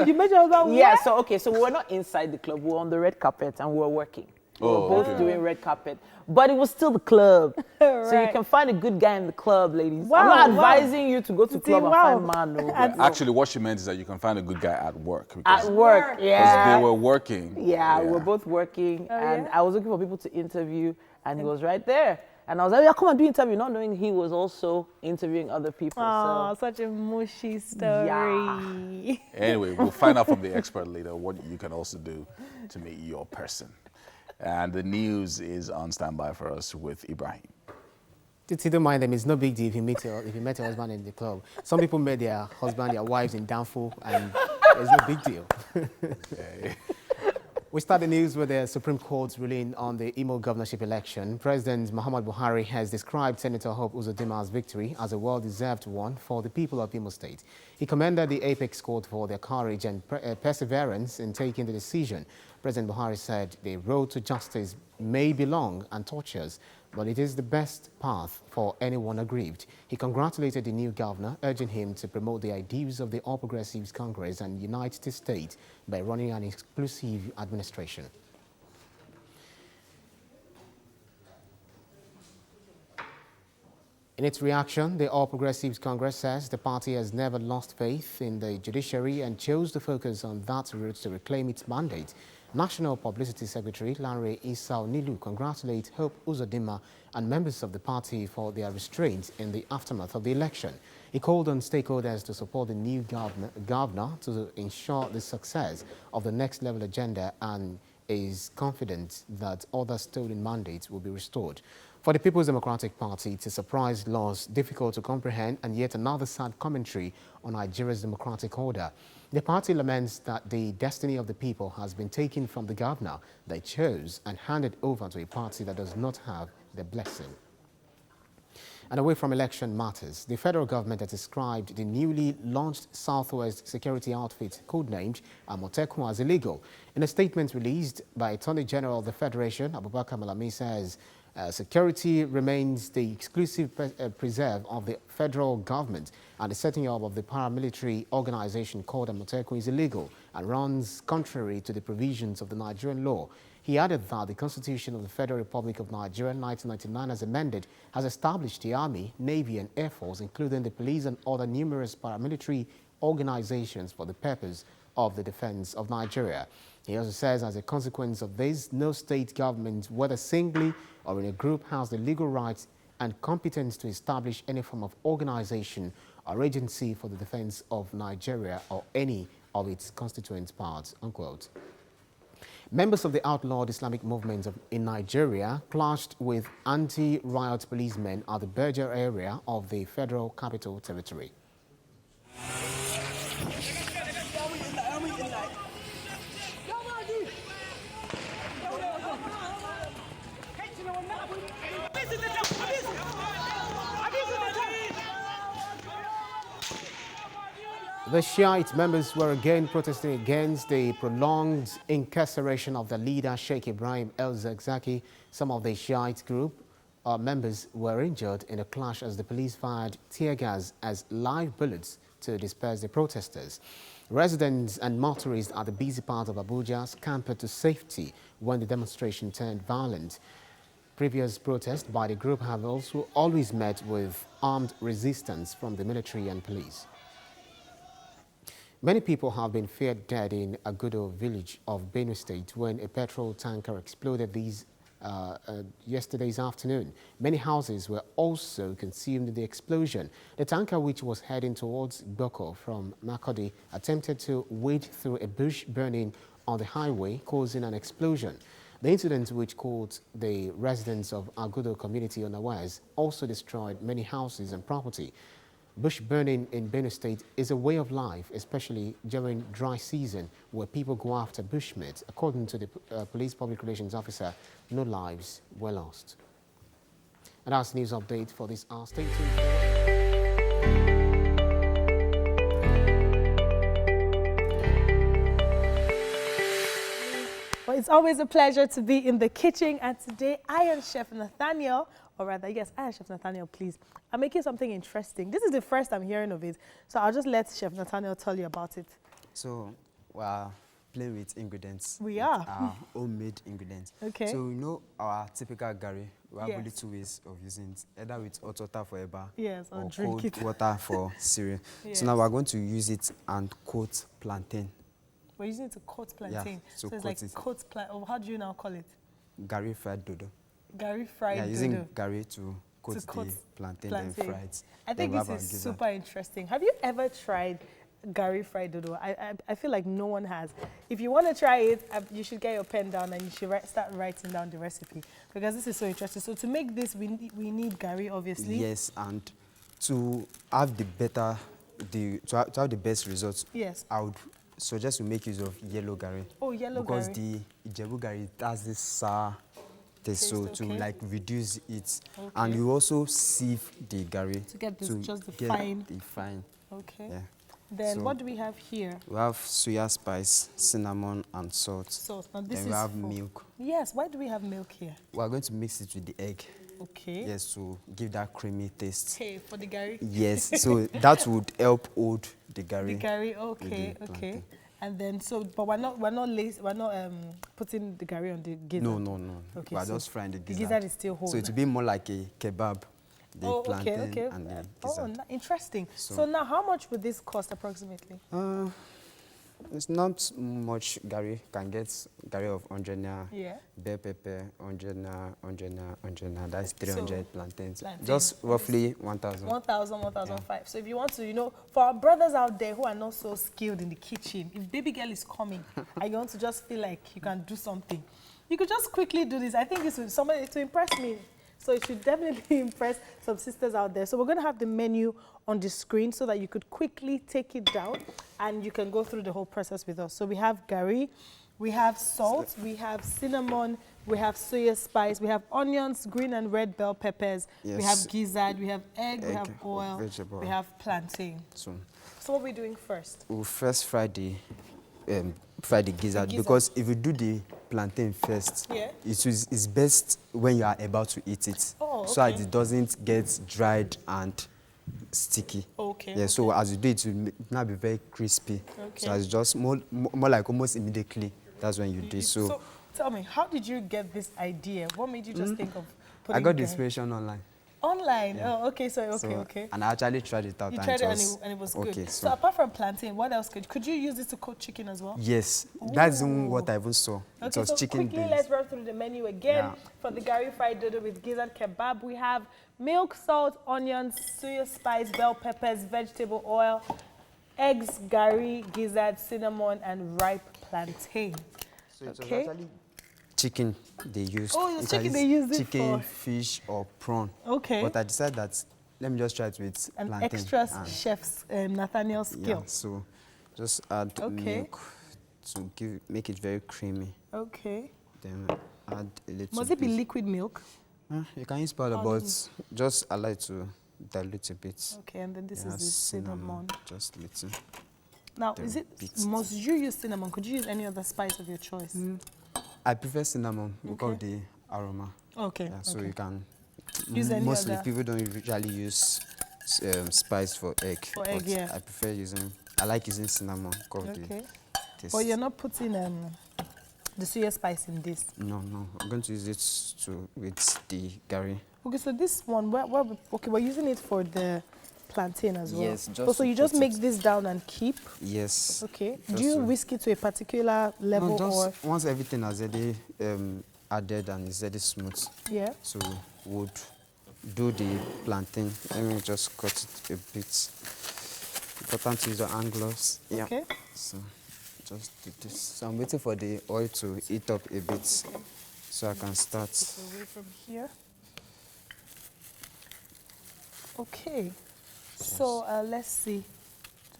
you met your husband? Yeah, where? so okay, so we were not inside the club, we were on the red carpet and we were working. We were Oh, both okay. doing red carpet. But it was still the club. So you Right. can find a good guy in the club, ladies. Wow, I'm not wow. advising you to go to See, club wow. and find man. No. Actually, what she meant is that you can find a good guy at work. Because At work, they yeah. were working. Yeah, we were both working and yeah? I was looking for people to interview and he was right there. And I was like, yeah, come and do interview, not knowing he was also interviewing other people. Oh, So such a mushy story. Yeah. Anyway, we'll find out from the expert later what you can also do to meet your person. And the news is on standby for us with Ibrahim. You don't mind them. It's no big deal if you met your husband in the club. Some people met their husband, their wives in Danfo, and it's no big deal. We start the news with the Supreme Court's ruling on the Imo governorship election. President Muhammad Buhari has described Senator Hope Uzodima's victory as a well-deserved one for the people of Imo State. He commended the Apex Court for their courage and perseverance in taking the decision. President Buhari said the road to justice may be long and tortuous, but it is the best path for anyone aggrieved. He congratulated the new governor, urging him to promote the ideals of the All Progressives Congress and unite the state by running an exclusive administration. In its reaction, the All Progressives Congress says the party has never lost faith in the judiciary and chose to focus on that route to reclaim its mandate. National Publicity Secretary Lanre Isao Nilu congratulates Hope Uzodima and members of the party for their restraint in the aftermath of the election. He called on stakeholders to support the new governor to ensure the success of the next level agenda and is confident that other stolen mandates will be restored. For the People's Democratic Party, it's a surprise loss difficult to comprehend and yet another sad commentary on Nigeria's democratic order. The party laments that the destiny of the people has been taken from the governor they chose and handed over to a party that does not have their blessing. And away from election matters, the federal government has described the newly launched Southwest security outfit, codenamed Amotekun, as illegal. In a statement released by Attorney General of the Federation, Abubakar Malami says, security remains the exclusive preserve of the federal government, and the setting up of the paramilitary organization called Amotekun is illegal and runs contrary to the provisions of the Nigerian law. He added that the Constitution of the Federal Republic of Nigeria, 1999, as amended, has established the Army, Navy and Air Force, including the police and other numerous paramilitary organizations for the purpose of the defense of Nigeria. He also says, as a consequence of this, no state government, whether singly or in a group, has the legal rights and competence to establish any form of organization or agency for the defense of Nigeria or any of its constituent parts, unquote. Members of the outlawed Islamic movement in Nigeria clashed with anti-riot policemen at the Berger area of the Federal Capital Territory. The Shiite members were again protesting against the prolonged incarceration of the leader Sheikh Ibrahim el-Zakzaky. Some of the Shiite group members were injured in a clash as the police fired tear gas as live bullets to disperse the protesters. Residents and motorists at the busy part of Abuja scampered to safety when the demonstration turned violent. Previous protests by the group have also always met with armed resistance from the military and police. Many people have been feared dead in Agudo village of Benue State when a petrol tanker exploded yesterday's afternoon. Many houses were also consumed in the explosion. The tanker, which was heading towards Boko from Makurdi, attempted to wade through a bush burning on the highway, causing an explosion. The incident, which caught the residents of Agudo community unawares, also destroyed many houses and property. Bush burning in Benue State is a way of life, especially during dry season, where people go after bushmeat. According to the police public relations officer, no lives were lost. And that's news update for this hour. Stay tuned. Well, it's always a pleasure to be in the kitchen, and today I am Chef Nathaniel, or rather, yes, I am Chef Nathaniel, please. I'm making something interesting. This is the first I'm hearing of it, so I'll just let Chef Nathaniel tell you about it. So, we're playing with ingredients. We are. Our homemade ingredients. Okay. So, you know our typical gari, we have Yes. only two ways of using it, either with hot water for eba, Yes, or drink cold it. water for cereal. Yes. So now we're going to use it and coat plantain. We're using it to coat plantain. Yeah, so so it's coat like it. coat plantain. Oh, how do you now call it? Gari fried dodo. Gari fried Yeah, dodo. using gari to coat To coat the plantain, then fry it. I think Then this we have is our gizzard. super interesting. Have you ever tried Gari fried dodo? I feel like no one has. If you want to try it, you should get your pen down and you should start writing down the recipe, because this is so interesting. So to make this, we need Gari, obviously. Yes, and to have the to have the best results, Yes. I would suggest to make use of yellow gari. Oh, yellow because gari. the Ijebu gari has this sour taste, so Taste, to okay. like reduce it, Okay. and you also sieve the gari To get this, just the get fine. the fine. Okay. Yeah. Then So what do we have here? We have soya spice, cinnamon, and salt. Salt. Now this Then is we have for- milk. Yes. Why do we have milk here? We are going to mix it with the egg. Okay. Yes, to give that creamy taste. Hey, for the Gari. Yes, so that would help hold the gari. The Gari, with okay, the okay. plantain. And then but we're not putting the Gari on the gizzard. No. Okay, We are so just frying the gizzard. The gizzard is still whole. So it will be more like a kebab. The Oh, plantain okay. and the Oh, gizzard. interesting. So So- now, how much would this cost approximately? It's not much gari. Can get gari of 100 naira. Yeah. Bell pepper, 100 naira, 100 naira, 100 naira. That's 300 plantains. plantain. Just roughly 1,000. 1,000, 1,005. So if you want to, for our brothers out there who are not so skilled in the kitchen, if baby girl is coming and you want to just feel like you can do something, you could just quickly do this. I think this will somebody to impress me. So it should definitely impress some sisters out there. So we're going to have the menu on the screen so that you could quickly take it down and you can go through the whole process with us. So we have gari, we have salt, we have cinnamon, we have soya spice, we have onions, green and red bell peppers, we Yes. have gizzard, we have egg, we have Egg, oil, vegetable. we have plantain. So So what are we doing first? we'll first fry the gizzard, gizzard. because if you do the plantain first, Yeah. it's best when you are about to eat it, Oh, so that okay. it doesn't get dried and sticky. Okay, Yeah. So as you do it, it will now be very crispy. Okay. So it's just more like almost immediately. That's when you do it. So tell me, how did you get this idea? What made you just think of I putting got the gari? inspiration online. Online? Yeah. Oh, okay, so So- okay. And I actually tried it out. You and tried it it was, and it was okay. good. So, So apart from plantain, what else could you use this to cook chicken as well? yes, that's even Ooh. what I even saw. It Okay, was so chicken quickly based. let's run through the menu again. Yeah. For the gari fried dodo with gizzard kebab, we have milk, salt, onions, soya spice, bell peppers, vegetable oil, eggs, gari, gizzard, cinnamon, and ripe plantain. So it was Okay. actually chicken they used. Oh, it was You can chicken use they used it chicken, for. fish, or prawn. Okay. But I decided that let me just try it with An plantain. extra and- chef's Nathaniel skill. Yeah, so just add Okay. milk to make it very creamy. Okay. Then add a little Must it be bit. liquid milk? You can use powder, Oh, but just allow it to dilute a bit. Okay, and then this Yeah, is the cinnamon. Just little. Now, Then is it, beat must you use cinnamon? Could you use any other spice of your choice? I prefer cinnamon because of Okay. the aroma. Okay, Yeah, so okay. you can. Use any Mostly other- people don't usually use spice for egg. For egg, but yeah. I prefer using. I like using cinnamon because of the Okay. taste. But you're not putting the suya spice in this. No, I'm going to use it with the gari. Okay, so this one, okay, we're using it for the plantain as well. Yes, just Oh, so to you just put make it- this down and keep? Yes. Okay. Just Do you to- whisk it to a particular level No, or? just once everything has already added and is already smooth. Yeah. So would do the plantain. Let me just cut it a bit. Important to use your hand gloves. Yeah. Okay. So just do this. So I'm waiting for the oil to heat up a bit, so I can start. Away from here. Okay. So let's see.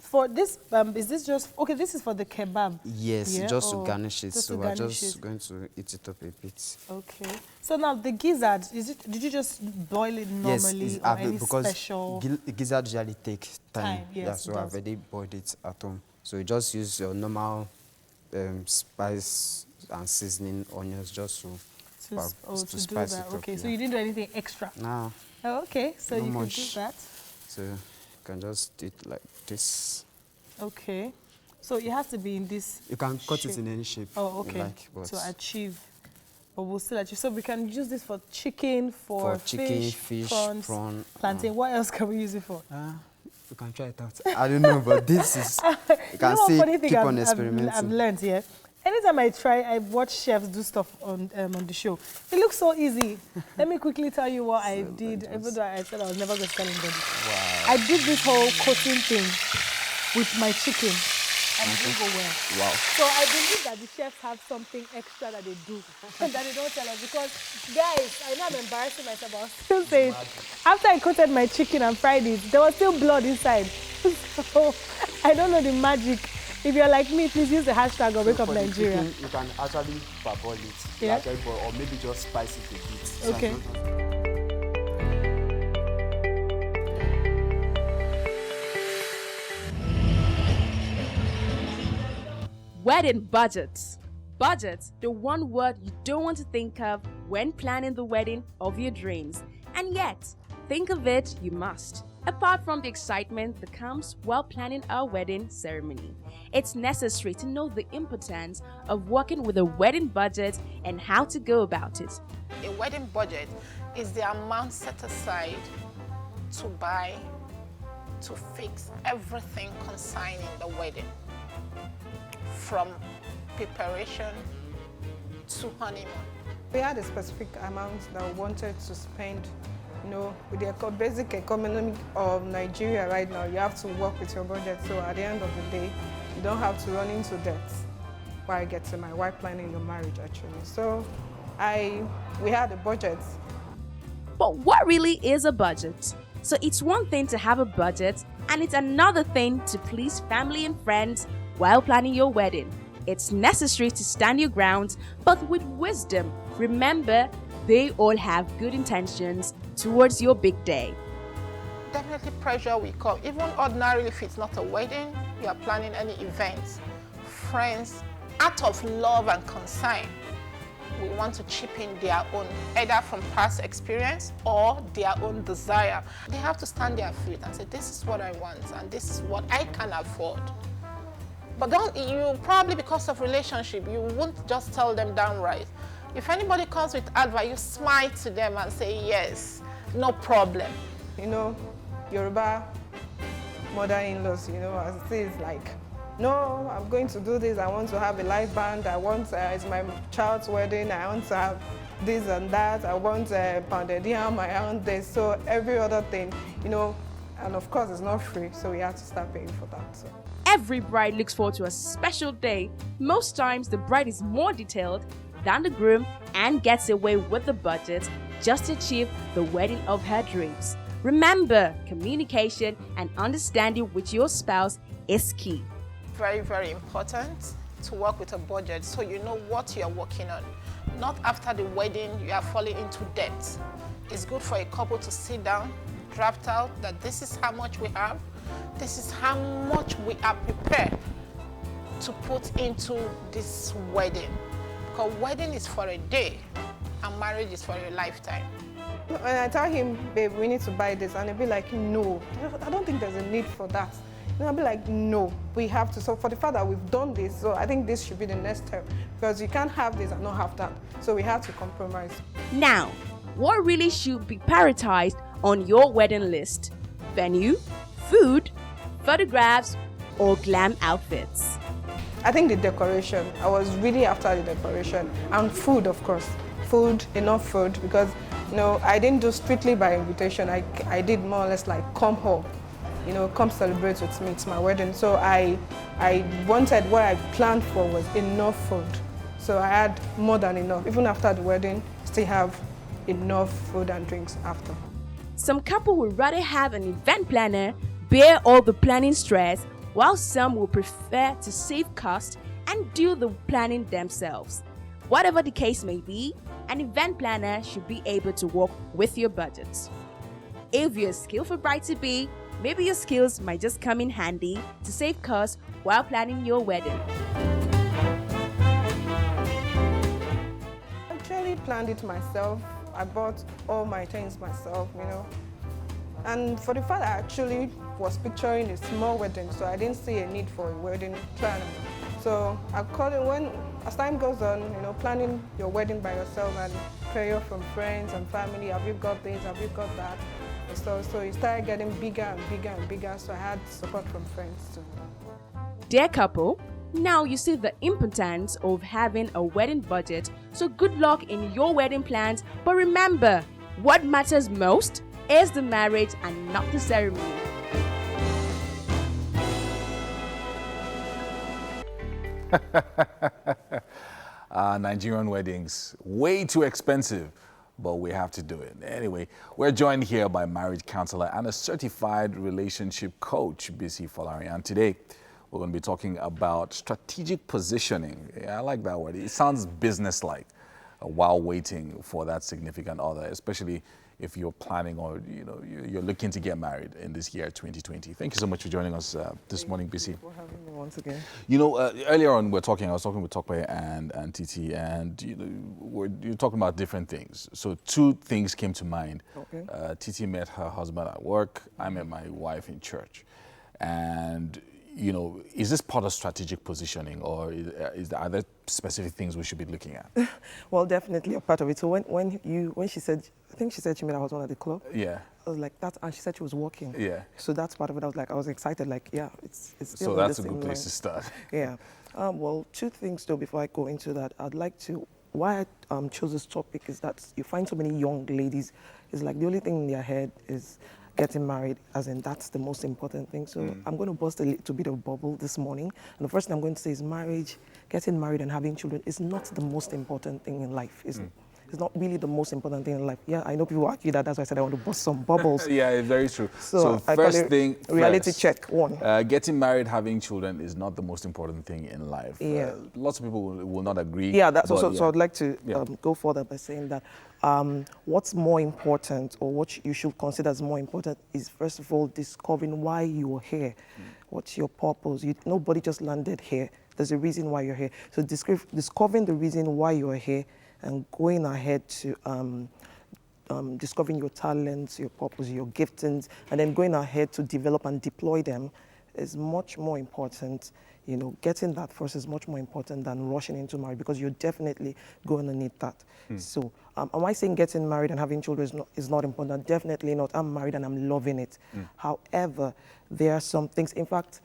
For this, is this just okay? This is for the kebab. Yes, Yeah? just to Or garnish it. just to So we're garnish just it. going to heat it up a bit. Okay. So now the gizzard, did you just boil it normally yes, or any because special? gizzard usually take time. Time, yes, yeah, it so I've does. already boiled it at home. So you just use your normal spice and seasoning onions just to to do spice that. it up. Okay, so yeah. you didn't do anything extra. Nah, Oh, okay, so not you much. can do that. So you can just do it like this. Okay. So it has to be in this. You can cut shape. it in any shape Oh, you okay. like. But To achieve. But we'll still achieve. So we can use this for chicken, for chicken, fish, prawn, plantain. What else can we use it for? you can try it out. I don't know, but this is, you can know what see, funny thing keep I've, on I've experimenting. learned, yeah? Anytime I watch chefs do stuff on the show, it looks so easy. Let me quickly tell you what I did, even though I said I was never going to tell anybody. Wow. I did this whole coating thing with my chicken, and it didn't go well. Wow. So I believe that the chefs have something extra that they do and that they don't tell us. Because, guys, I know I'm embarrassing myself, but I'll still say it. After I coated my chicken and fried it, there was still blood inside. So I don't know the magic. If you're like me, please use the hashtag or wake up For the Nigeria. chicken, you can actually parboil it, Yeah. like egg boil, or maybe just spice it a bit. So Okay. it's not- Wedding budgets. Budget, the one word you don't want to think of when planning the wedding of your dreams. And yet, think of it you must. Apart from the excitement that comes while planning our wedding ceremony, it's necessary to know the importance of working with a wedding budget and how to go about it. A wedding budget is the amount set aside to buy, to fix everything concerning the wedding, from preparation to honeymoon. We had a specific amount that we wanted to spend. You know, with the basic economy of Nigeria right now, you have to work with your budget. So at the end of the day, you don't have to run into debt while getting my wife planning your marriage, actually. So we had a budget. But what really is a budget? So it's one thing to have a budget, and it's another thing to please family and friends while planning your wedding. It's necessary to stand your ground, but with wisdom. Remember, they all have good intentions towards your big day. Definitely pressure will come. Even ordinarily, if it's not a wedding, you are planning any events, friends, out of love and concern, we want to chip in their own, either from past experience or their own desire. They have to stand their feet and say, this is what I want and this is what I can afford. But you probably, because of relationship, you won't just tell them downright. If anybody comes with advice, you smile to them and say, yes, no problem. You know, Yoruba mother-in-laws, you know, as it is like, no, I'm going to do this. I want to have a live band. I want, it's my child's wedding. I want to have this and that. I want pounded yam. I want this. So every other thing, you know, And of course, it's not free, so we have to start paying for that. So. Every bride looks forward to a special day. Most times, the bride is more detailed than the groom and gets away with the budget just to achieve the wedding of her dreams. Remember, communication and understanding with your spouse is key. Very, very important to work with a budget so you know what you're working on. Not after the wedding, you are falling into debt. It's good for a couple to sit down, draft out that this is how much we have, this is how much we are prepared to put into this wedding. Because wedding is for a day and marriage is for a lifetime. When I tell him, babe, we need to buy this, and he'll be like, no, I don't think there's a need for that. And I'll be like, no, we have to. So for the fact that we've done this, so I think this should be the next step, because you can't have this and not have that. So we have to compromise. Now, what really should be prioritized on your wedding list? Venue, food, photographs, or glam outfits? I think the decoration. I was really after the decoration. And food, of course. Food, enough food, because I didn't do strictly by invitation. I did more or less like come home, come celebrate with me. It's my wedding. So I wanted, what I planned for was enough food. So I had more than enough. Even after the wedding, still have enough food and drinks after. Some couple would rather have an event planner bear all the planning stress, while some will prefer to save cost and do the planning themselves. Whatever the case may be, an event planner should be able to work with your budget. If you're a skillful bride-to-be, maybe your skills might just come in handy to save costs while planning your wedding. I actually planned it myself. I bought all my things myself, And for the fact I actually was picturing a small wedding, so I didn't see a need for a wedding planner. So as time goes on, planning your wedding by yourself and prayer from friends and family, have you got this, have you got that? So it started getting bigger and bigger and bigger, so I had support from friends too. Dear couple, now you see the importance of having a wedding budget, so good luck in your wedding plans, but remember, what matters most is the marriage and not the ceremony. Nigerian weddings, way too expensive, but we have to do it. Anyway, we're joined here by marriage counselor and a certified relationship coach, BC Folari. And today, we're going to be talking about strategic positioning. Yeah, I like that word. It sounds business-like while waiting for that significant other, especially if you're planning or you're looking to get married in this year 2020. Thank you so much for joining us this morning, BC. Thank you for having me once again. Earlier on I was talking with Tokwe and Titi, and you're talking about different things. So two things came to mind. Okay. Titi met her husband at work. I met my wife in church, and is this part of strategic positioning, or are there specific things we should be looking at? Well, definitely a part of it. So when she said, I think she said she met her husband at the club. Yeah. I was like, that, and she said she was working. Yeah. So that's part of it. I was excited. Like, yeah, it's still. So that's a good place to start. Yeah. Well, two things though before I go into that. I'd like to. Why I chose this topic is that you find so many young ladies. It's like the only thing in their head is getting married, as in that's the most important thing. So I'm going to bust a little bit of a bubble this morning. And the first thing I'm going to say is marriage, getting married and having children is not the most important thing in life. It's not really the most important thing in life. Yeah, I know people argue that. That's why I said I want to bust some bubbles. Yeah, very true. So first thing reality first, check, one. Getting married, having children is not the most important thing in life. Yeah. Lots of people will not agree. Yeah, so I'd like to go further by saying that what's more important, or what you should consider as more important, is first of all discovering why you're here. What's your purpose? Nobody just landed here. There's a reason why you're here. So discovering the reason why you're here and going ahead to discovering your talents, your purpose, your giftings, and then going ahead to develop and deploy them is much more important. Getting that first is much more important than rushing into marriage, because you're definitely going to need that. So am I saying getting married and having children is not important? Definitely not. I'm married and I'm loving it. However, there are some things, in fact,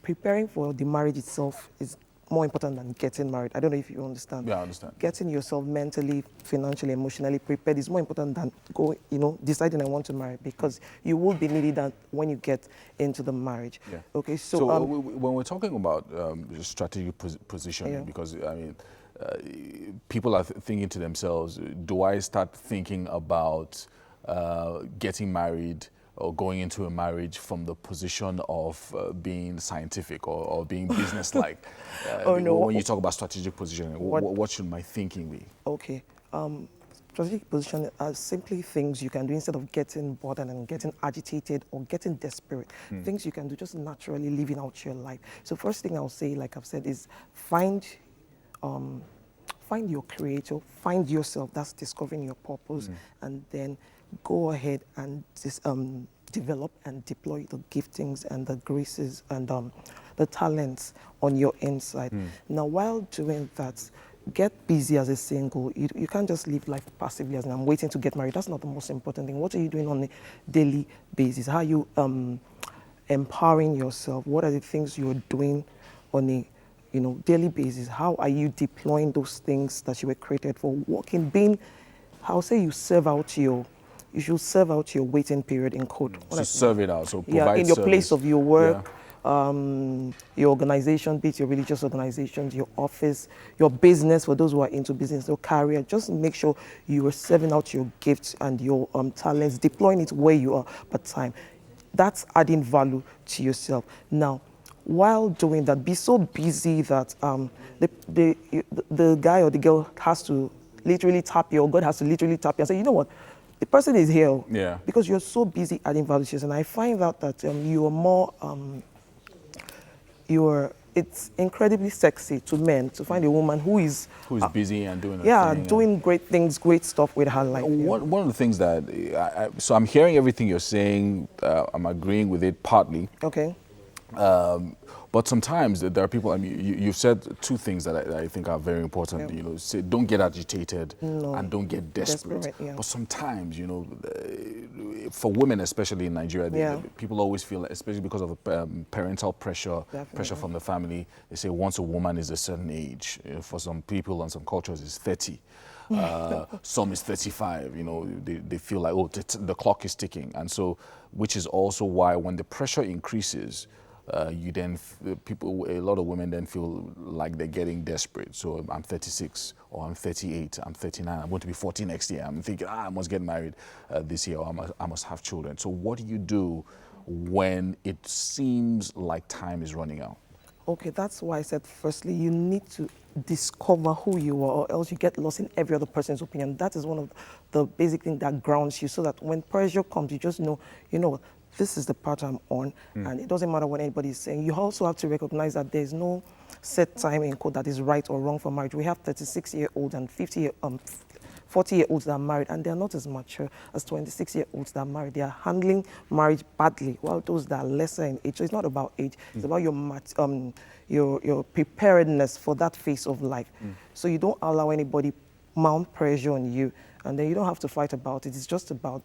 preparing for the marriage itself is more important than getting married. I don't know if you understand. Yeah, I understand. Getting yourself mentally, financially, emotionally prepared is more important than deciding I want to marry, because you will be needed that when you get into the marriage. Yeah. Okay, so, when we're talking about strategic positioning, because I mean, people are thinking to themselves, do I start thinking about getting married or going into a marriage from the position of being scientific or being business-like? Oh, no. When you talk about strategic positioning, what should my thinking be? Okay. Strategic positioning are simply things you can do instead of getting bothered and getting agitated or getting desperate. Things you can do just naturally living out your life. So first thing I'll say, like I've said, is find your creator, find yourself. That's discovering your purpose, and then go ahead and develop and deploy the giftings and the graces and the talents on your inside. Now, while doing that, get busy as a single. You can't just live life passively as I'm waiting to get married. That's not the most important thing. What are you doing on a daily basis? How are you empowering yourself? What are the things you're doing on a daily basis? How are you deploying those things that you were created for? Working, being, I'll say you should serve out your waiting period in code. So serve it out, so provide in your service. place of your work, your organization, be it your religious organizations, your office, your business, for those who are into business, your career. Just make sure you are serving out your gifts and your talents, deploying it where you are part time. That's adding value to yourself. Now, while doing that, be so busy that the guy or the girl has to literally tap you, or God has to literally tap you and say, you know what, the person is here. Yeah. Because you're so busy adding value to yourself. And I find out that you are more, it's incredibly sexy to men to find a woman who is busy and doing doing great things, great stuff with her life. One of the things that, so I'm hearing everything you're saying, I'm agreeing with it partly. Okay. But sometimes there are people, I mean, you've said two things that I think are very important. Yeah. Say, don't get agitated and don't get desperate. Desperate. But sometimes, for women, especially in Nigeria, people always feel, especially because of parental pressure, pressure from the family, they say once a woman is a certain age, for some people and some cultures it's 30. Some is 35, they feel like, oh, the clock is ticking. And so, which is also why when the pressure increases, a lot of women then feel like they're getting desperate. So I'm 36 or I'm 38, I'm 39, I'm going to be 40 next year. I'm thinking, I must get married this year, or I must have children. So what do you do when it seems like time is running out? Okay, that's why I said firstly, you need to discover who you are, or else you get lost in every other person's opinion. That is one of the basic things that grounds you, so that when pressure comes, you just know, this is the path I'm on, and it doesn't matter what anybody is saying. You also have to recognize that there's no set time in code that is right or wrong for marriage. We have 36-year-olds and 40-year-olds that are married, and they're not as mature as 26-year-olds that are married. They are handling marriage badly, while those that are lesser in age. So it's not about age, it's about your preparedness for that phase of life. So you don't allow anybody mount pressure on you, and then you don't have to fight about it. It's just about,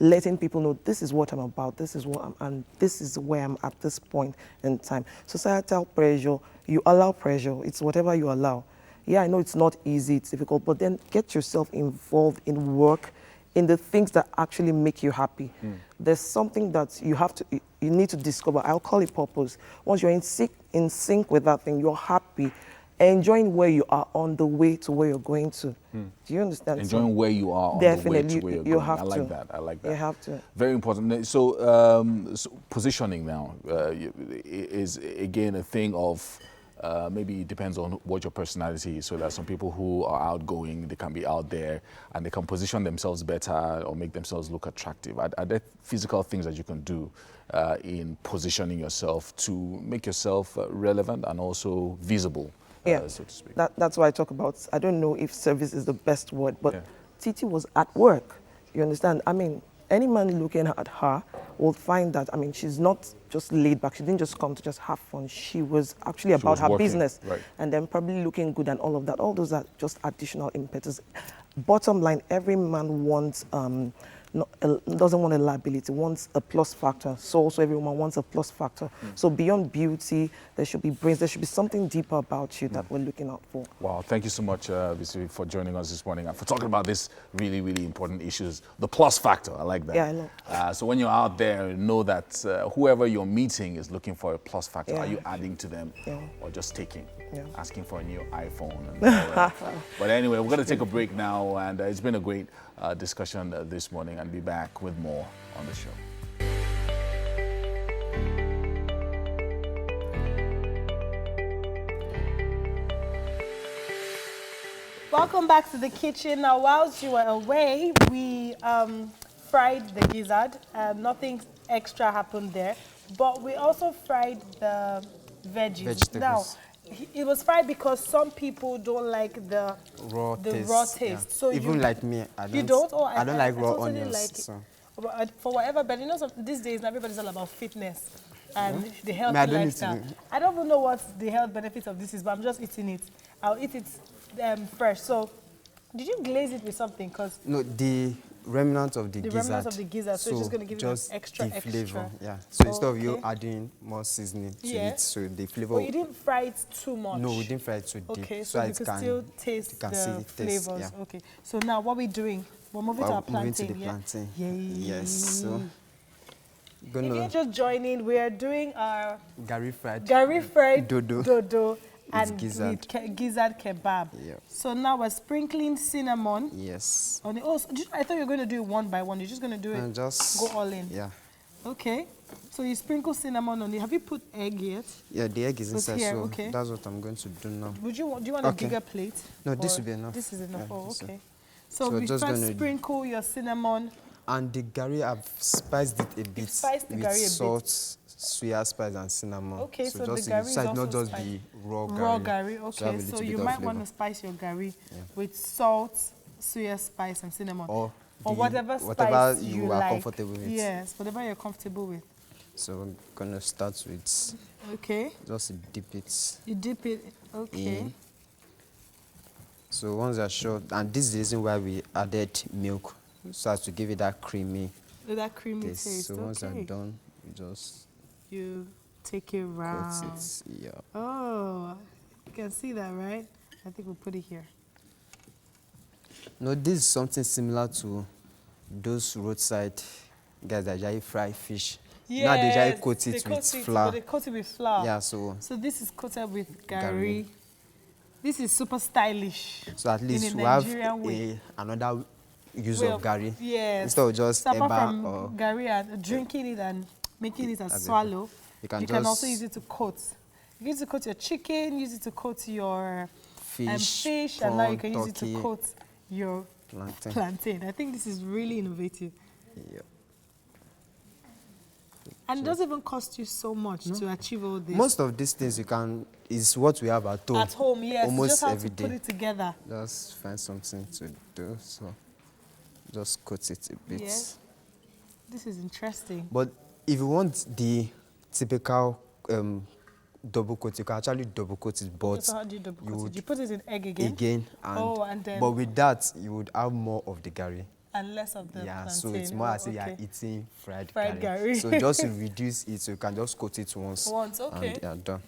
letting people know this is what I'm about, this is what and this is where I'm at this point in time. Societal pressure, you allow pressure, it's whatever you allow. Yeah, I know it's not easy, it's difficult, but then get yourself involved in work, in the things that actually make you happy. There's something that you need to discover. I'll call it purpose. Once you're in sync with that thing, you're happy, enjoying where you are on the way to where you're going to. Do you understand? Enjoying where you are on definitely, the way to where you're you going. have I like that. I like that. You have to. Very important. So, positioning now is again a thing of maybe it depends on what your personality is. So there are some people who are outgoing, they can be out there and they can position themselves better or make themselves look attractive. Are there physical things that you can do in positioning yourself to make yourself relevant and also visible? So to speak. That's why I talk about, I don't know if service is the best word, but Titi was at work, you understand? I mean, any man looking at her will find that, I mean, she's not just laid back, she didn't just come to just have fun, she was actually about her business, and then probably looking good and all of that. All those are just additional impetus. Bottom line, every man wants doesn't want a liability, wants a plus factor. So also everyone wants a plus factor. So beyond beauty, there should be brains, there should be something deeper about you that we're looking out for. Wow, thank you so much, Bisi, for joining us this morning and for talking about this really, really important issues. The plus factor, I like that. Yeah, I know. So when you're out there, know that whoever you're meeting is looking for a plus factor. Yeah. Are you adding to them or just taking? Yeah. Asking for a new iPhone. And all that. But anyway, we're going to take a break now, and it's been a great discussion this morning, and be back with more on the show. Welcome back to the kitchen. Now, whilst you were away, we fried the gizzard. Nothing extra happened there, but we also fried the veggies. Vegetables. Now, it was fried because some people don't like the raw taste. Yeah. So even like me, I don't. You don't? Oh, I don't like raw totally onions. like it. So. But for whatever, but you know, these days everybody's all about fitness and the I healthy don't lifestyle. I don't even know what the health benefits of this is, but I'm just eating it. I'll eat it fresh. So, did you glaze it with something? Cause No, the remnant of the gizzard. remnants of the gizzard, so it's just going to give it just an extra the flavor. Yeah. So Oh, instead of you okay. adding more seasoning to Yeah. it, so the flavor. But you didn't fry it too much. No, we didn't fry it too deep. Okay, so you can still taste see the the taste, flavors. yeah. Okay, so now what are we doing? We're moving to our Moving to plantain. the Yeah? plantain. Yay. Yes. So If gonna you're just joining, we are doing our Gary fried dodo and gizzard. with gizzard kebab. Yeah. So now we're sprinkling cinnamon. Yes. On it. Oh, I thought you were going to do it one by one. You're just going to do it. And just go all in. Yeah. Okay. So you sprinkle cinnamon on it. Have you put egg yet? Yeah, the egg is It's inside, here, so okay. that's what I'm going to do now. Do you want Okay. a bigger plate? No, this Or will be enough. This is enough. Yeah, Oh, this okay. will- So So we just first gonna- sprinkle your cinnamon. And the Gary, I've spiced it a bit spiced the with Gary a bit. salt, soya spice, and cinnamon. Okay, so the just Gary is so it also not just spiced. be raw Gary. Raw Gary, So have okay. a So, little you bit of might want flavor. to spice your Gary Yeah. with salt, soya spice, and cinnamon. Or whatever spice whatever you are like. comfortable with. Yes, whatever you're comfortable with. So I'm gonna start with Okay. just dip it You dip it. Okay. in. So once you're sure, and this is the reason why we added milk, so as to give it that creamy With that creamy taste. taste. So once okay. you're done, you just You take it coat round. it. Yeah. Oh, you can see that, right? I think we'll put it here. No, this is something similar to those roadside guys that usually fry fish. Now they usually coat it with flour. But they coat it with flour. Yeah, so this is coated with Gary. Gary. This is super stylish. So at least in we a have Nigerian way. another use Way of Gary. Yes. Instead of just So apart eba from or Gary and drinking it and making it as as a- swallow, you can also just- use it to coat. You can use it to coat your chicken, use it to coat your fish, and now you prawn, can use it to turkey, coat your plantain. I think this is really innovative. Yeah. And it doesn't even cost you so much to achieve all this. Most of these things is what we have at home. At home, yes. Almost You just have every to put day. it together. Just find something to do. So just coat it a bit. Yes. This is interesting. But if you want the typical double coat, you can actually double coat it, but So how do you double coat would it? You put it in egg again? and, then but with that you would have more of the Gary. and less of the Yeah, plantain. so it's more as if you are okay. eating fried Fried Gary. Gary. So just to reduce it, so you can just coat it once. Okay. And you are done.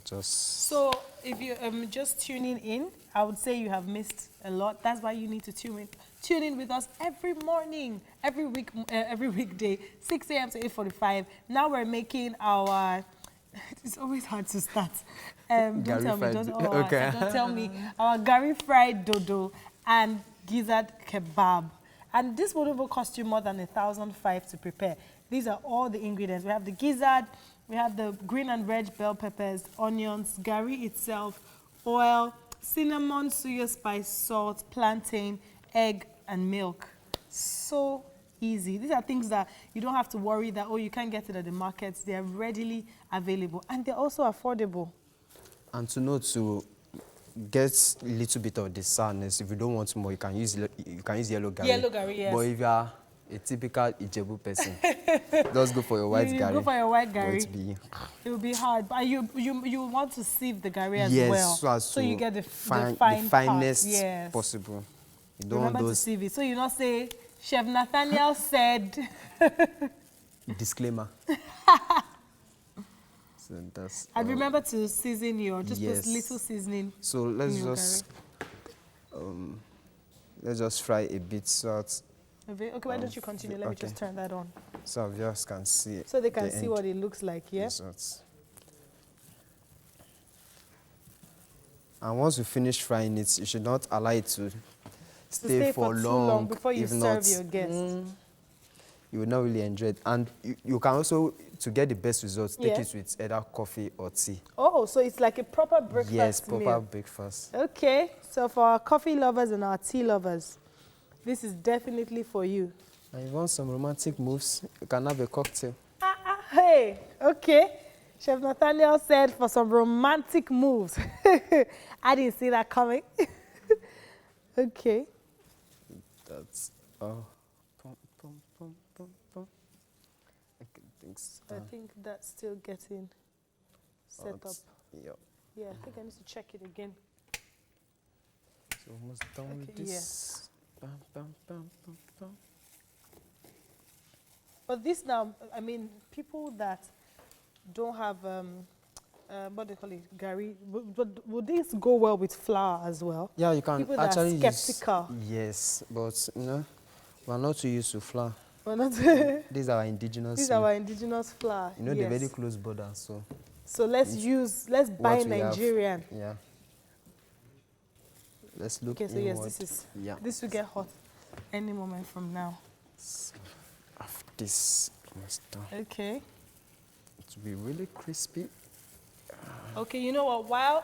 Just So if you're just tuning in, I would say you have missed a lot. That's why you need to tune in with us every morning, every weekday, 6 a.m. to 8:45. Now we're making our. It's always hard to start. Don't Gary tell me. fried- Don't, okay. don't tell me. Our Gary fried dodo and gizzard kebab. And this would even cost you more than 1,500 to prepare. These are all the ingredients. We have the gizzard, we have the green and red bell peppers, onions, Gary itself, oil, cinnamon, soya spice, salt, plantain, egg, and milk. So easy. These are things that you don't have to worry that, oh, you can't get it at the markets. They're readily available. And they're also affordable. and to know to get a little bit of the sourness. If you don't want more, you can use yellow Gary. Yellow Gary, yes. But if you are a typical Ijebu person, just go for your white you Gary. go for your white Gary. But It will be hard, but you want to sieve the Gary as yes, well, so as so you to get the find fine the finest parts. Yes. possible. You don't Remember want to those CV. So you not say, Chef Nathaniel said. disclaimer. So that's. And remember to season your, just yes. put little seasoning. So let's just fry a bit salt. Okay, why don't you continue? Let me just turn that on. So viewers can see. So they can see what it looks like, yeah? Results. And once you finish frying it, you should not allow it to stay for too long. long before you If serve not, your guests. You will not really enjoy it. And you can also, to get the best results, take it with either coffee or tea. Oh, so it's like a proper breakfast Yes, proper meal. breakfast. Okay, so for our coffee lovers and our tea lovers, this is definitely for you. And if you want some romantic moves, you can have a cocktail. Hey, okay. Chef Nathaniel said for some romantic moves. I didn't see that coming. Okay. That's all. I think that's still getting set up. Yep. Yeah, I think I need to check it again. So almost done with this. Yeah. Bam, bam, bam, bam, bam. But this now, I mean, people that don't have, what do they call it, gari, would this go well with flour as well? Yeah, you can people actually that are skeptical. Yes, but you know, we're not too used to flour. We're not. These are our indigenous. These are our indigenous flour. You know, they're very close border, so. So let's buy Nigerian. Yeah. Let's look. Okay, so inward. yes, this will get hot any moment from now. So after this, almost done. Okay. It will be really crispy. Okay, you know what? While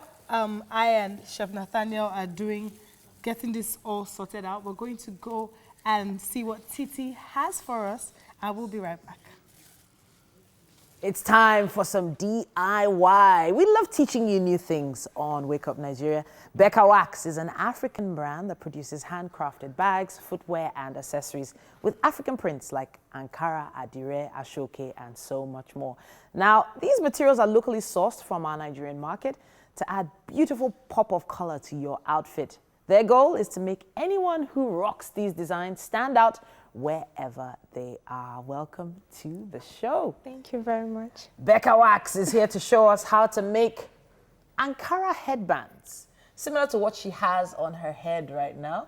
I and Chef Nathaniel are getting this all sorted out, we're going to go and see what Titi has for us, and we'll be right back. It's time for some DIY. We love teaching you new things on Wake Up Nigeria. Becca Wax is an African brand that produces handcrafted bags, footwear, and accessories with African prints like Ankara, Adire, Ashoke, and so much more. Now, these materials are locally sourced from our Nigerian market to add beautiful pop of color to your outfit. Their goal is to make anyone who rocks these designs stand out wherever they are. Welcome to the show. Thank you very much. Becca Wax is here to show us how to make Ankara headbands, similar to what she has on her head right now.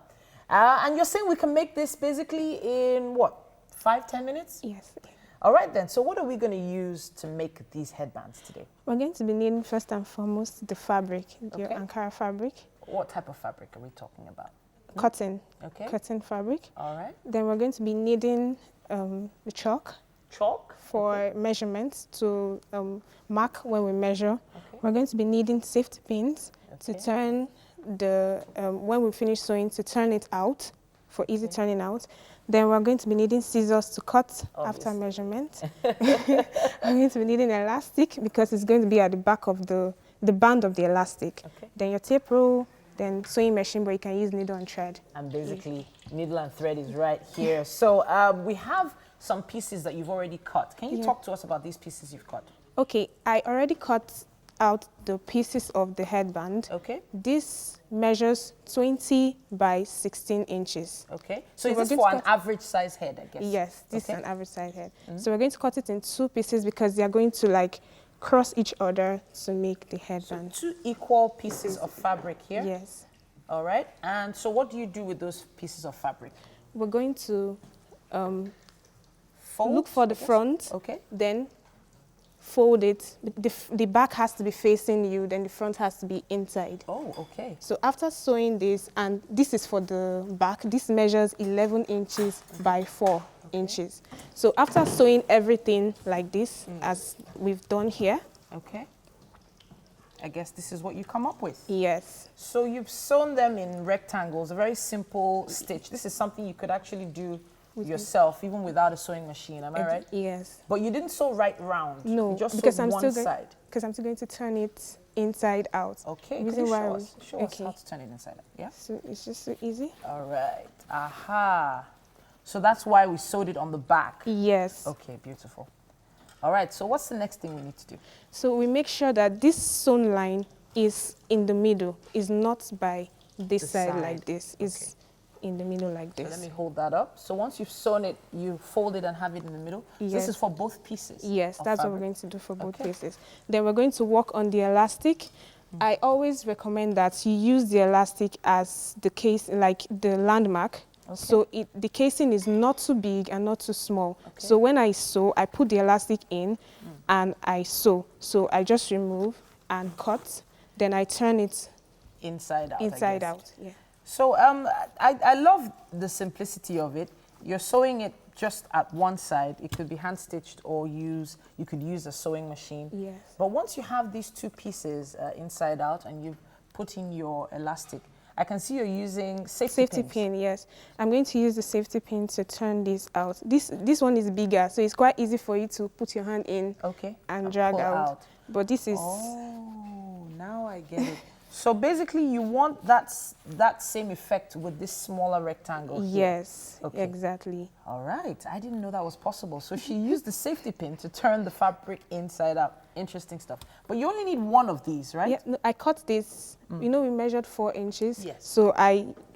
And you're saying we can make this basically in what, 5-10 minutes? Yes. All right then, so what are we going to use to make these headbands today? We're going to be needing first and foremost the fabric, the Ankara fabric. What type of fabric are we talking about? Cotton. Okay. Cotton fabric. All right. Then we're going to be needing the chalk. Chalk? For measurements to mark when we measure. Okay. We're going to be needing safety pins to turn the, when we finish sewing, to turn it out, for easy turning out. Then we're going to be needing scissors to cut after measurement. We're going to be needing elastic because it's going to be at the back of the band of the elastic. Okay. Then your tape roll, then sewing machine, but you can use needle and thread. And basically, needle and thread is right here. So we have some pieces that you've already cut. Can you talk to us about these pieces you've cut? Okay, I already cut out the pieces of the headband. Okay. This measures 20 by 16 inches. Okay. So is this for an average size head, I guess? Yes, this is an average size head. So we're going to cut it in 2 pieces because they are going to like cross each other to make the headband. So 2 equal pieces of fabric here? Yes. All right. And so what do you do with those pieces of fabric? We're going to look for the front, then fold it. The back has to be facing you, then the front has to be inside. Oh, okay. So after sewing this, and this is for the back, this measures 11 inches by 4 inches. So after sewing everything like this, as we've done here. Okay. I guess this is what you come up with. Yes. So you've sewn them in rectangles, a very simple stitch. This is something you could actually do yourself, even without a sewing machine, am I right? Yes. But you didn't sew right round. No, you just because sewed one side. Because I'm still going to turn it inside out. Okay, can you show us how to turn it inside out? Yeah? So it's just so easy. All right. Aha. So that's why we sewed it on the back. Yes. Okay, beautiful. All right, so what's the next thing we need to do? So we make sure that this sewn line is in the middle, is not by this side like this. It's in the middle like this. So let me hold that up. So once you've sewn it, you fold it and have it in the middle. Yes. So this is for both pieces. Yes, that's fabric. what we're going to do for both pieces. Then we're going to work on the elastic. I always recommend that you use the elastic as the case, like the landmark. So the casing is not too big and not too small. So when I sew, I put the elastic in and I sew. So I just remove and cut. Then I turn it inside out. Inside out, yeah. So I love the simplicity of it. You're sewing it just at one side. It could be hand stitched or you could use a sewing machine. Yes. But once you have these two pieces inside out and you've put in your elastic, I can see you're using safety pin, yes. I'm going to use the safety pin to turn this out. This one is bigger, so it's quite easy for you to put your hand in and drag out. But this is... Oh, now I get it. So basically you want that same effect with this smaller rectangle here. Yes, exactly. All right, I didn't know that was possible. So she used the safety pin to turn the fabric inside out. Interesting stuff. But you only need one of these, right? Yeah, no, I cut this. You know, we measured 4 inches. Yes. So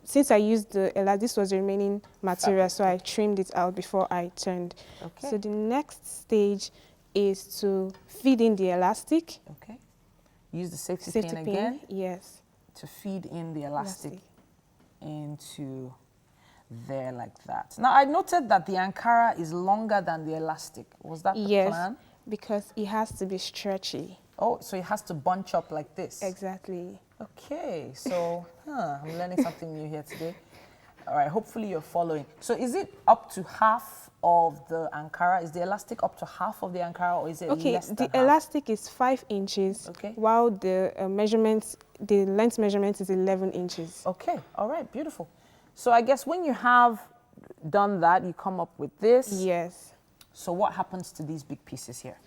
since I used this was the remaining material, so I trimmed it out before I turned. Okay. So the next stage is to feed in the elastic. Okay. Use the safety pin again. Yes. To feed in the elastic into there like that. Now I noted that the Ankara is longer than the elastic. Was that the plan? Yes, because it has to be stretchy. Oh, so it has to bunch up like this? Exactly. Okay, so I'm learning something new here today. All right, hopefully you're following. So is it up to half of the Ankara? Is the elastic up to half of the Ankara, or is it less than the half? elastic is 5 inches, while the the length measurement is 11 inches. Okay, all right, beautiful. So I guess when you have done that, you come up with this. Yes. So what happens to these big pieces here?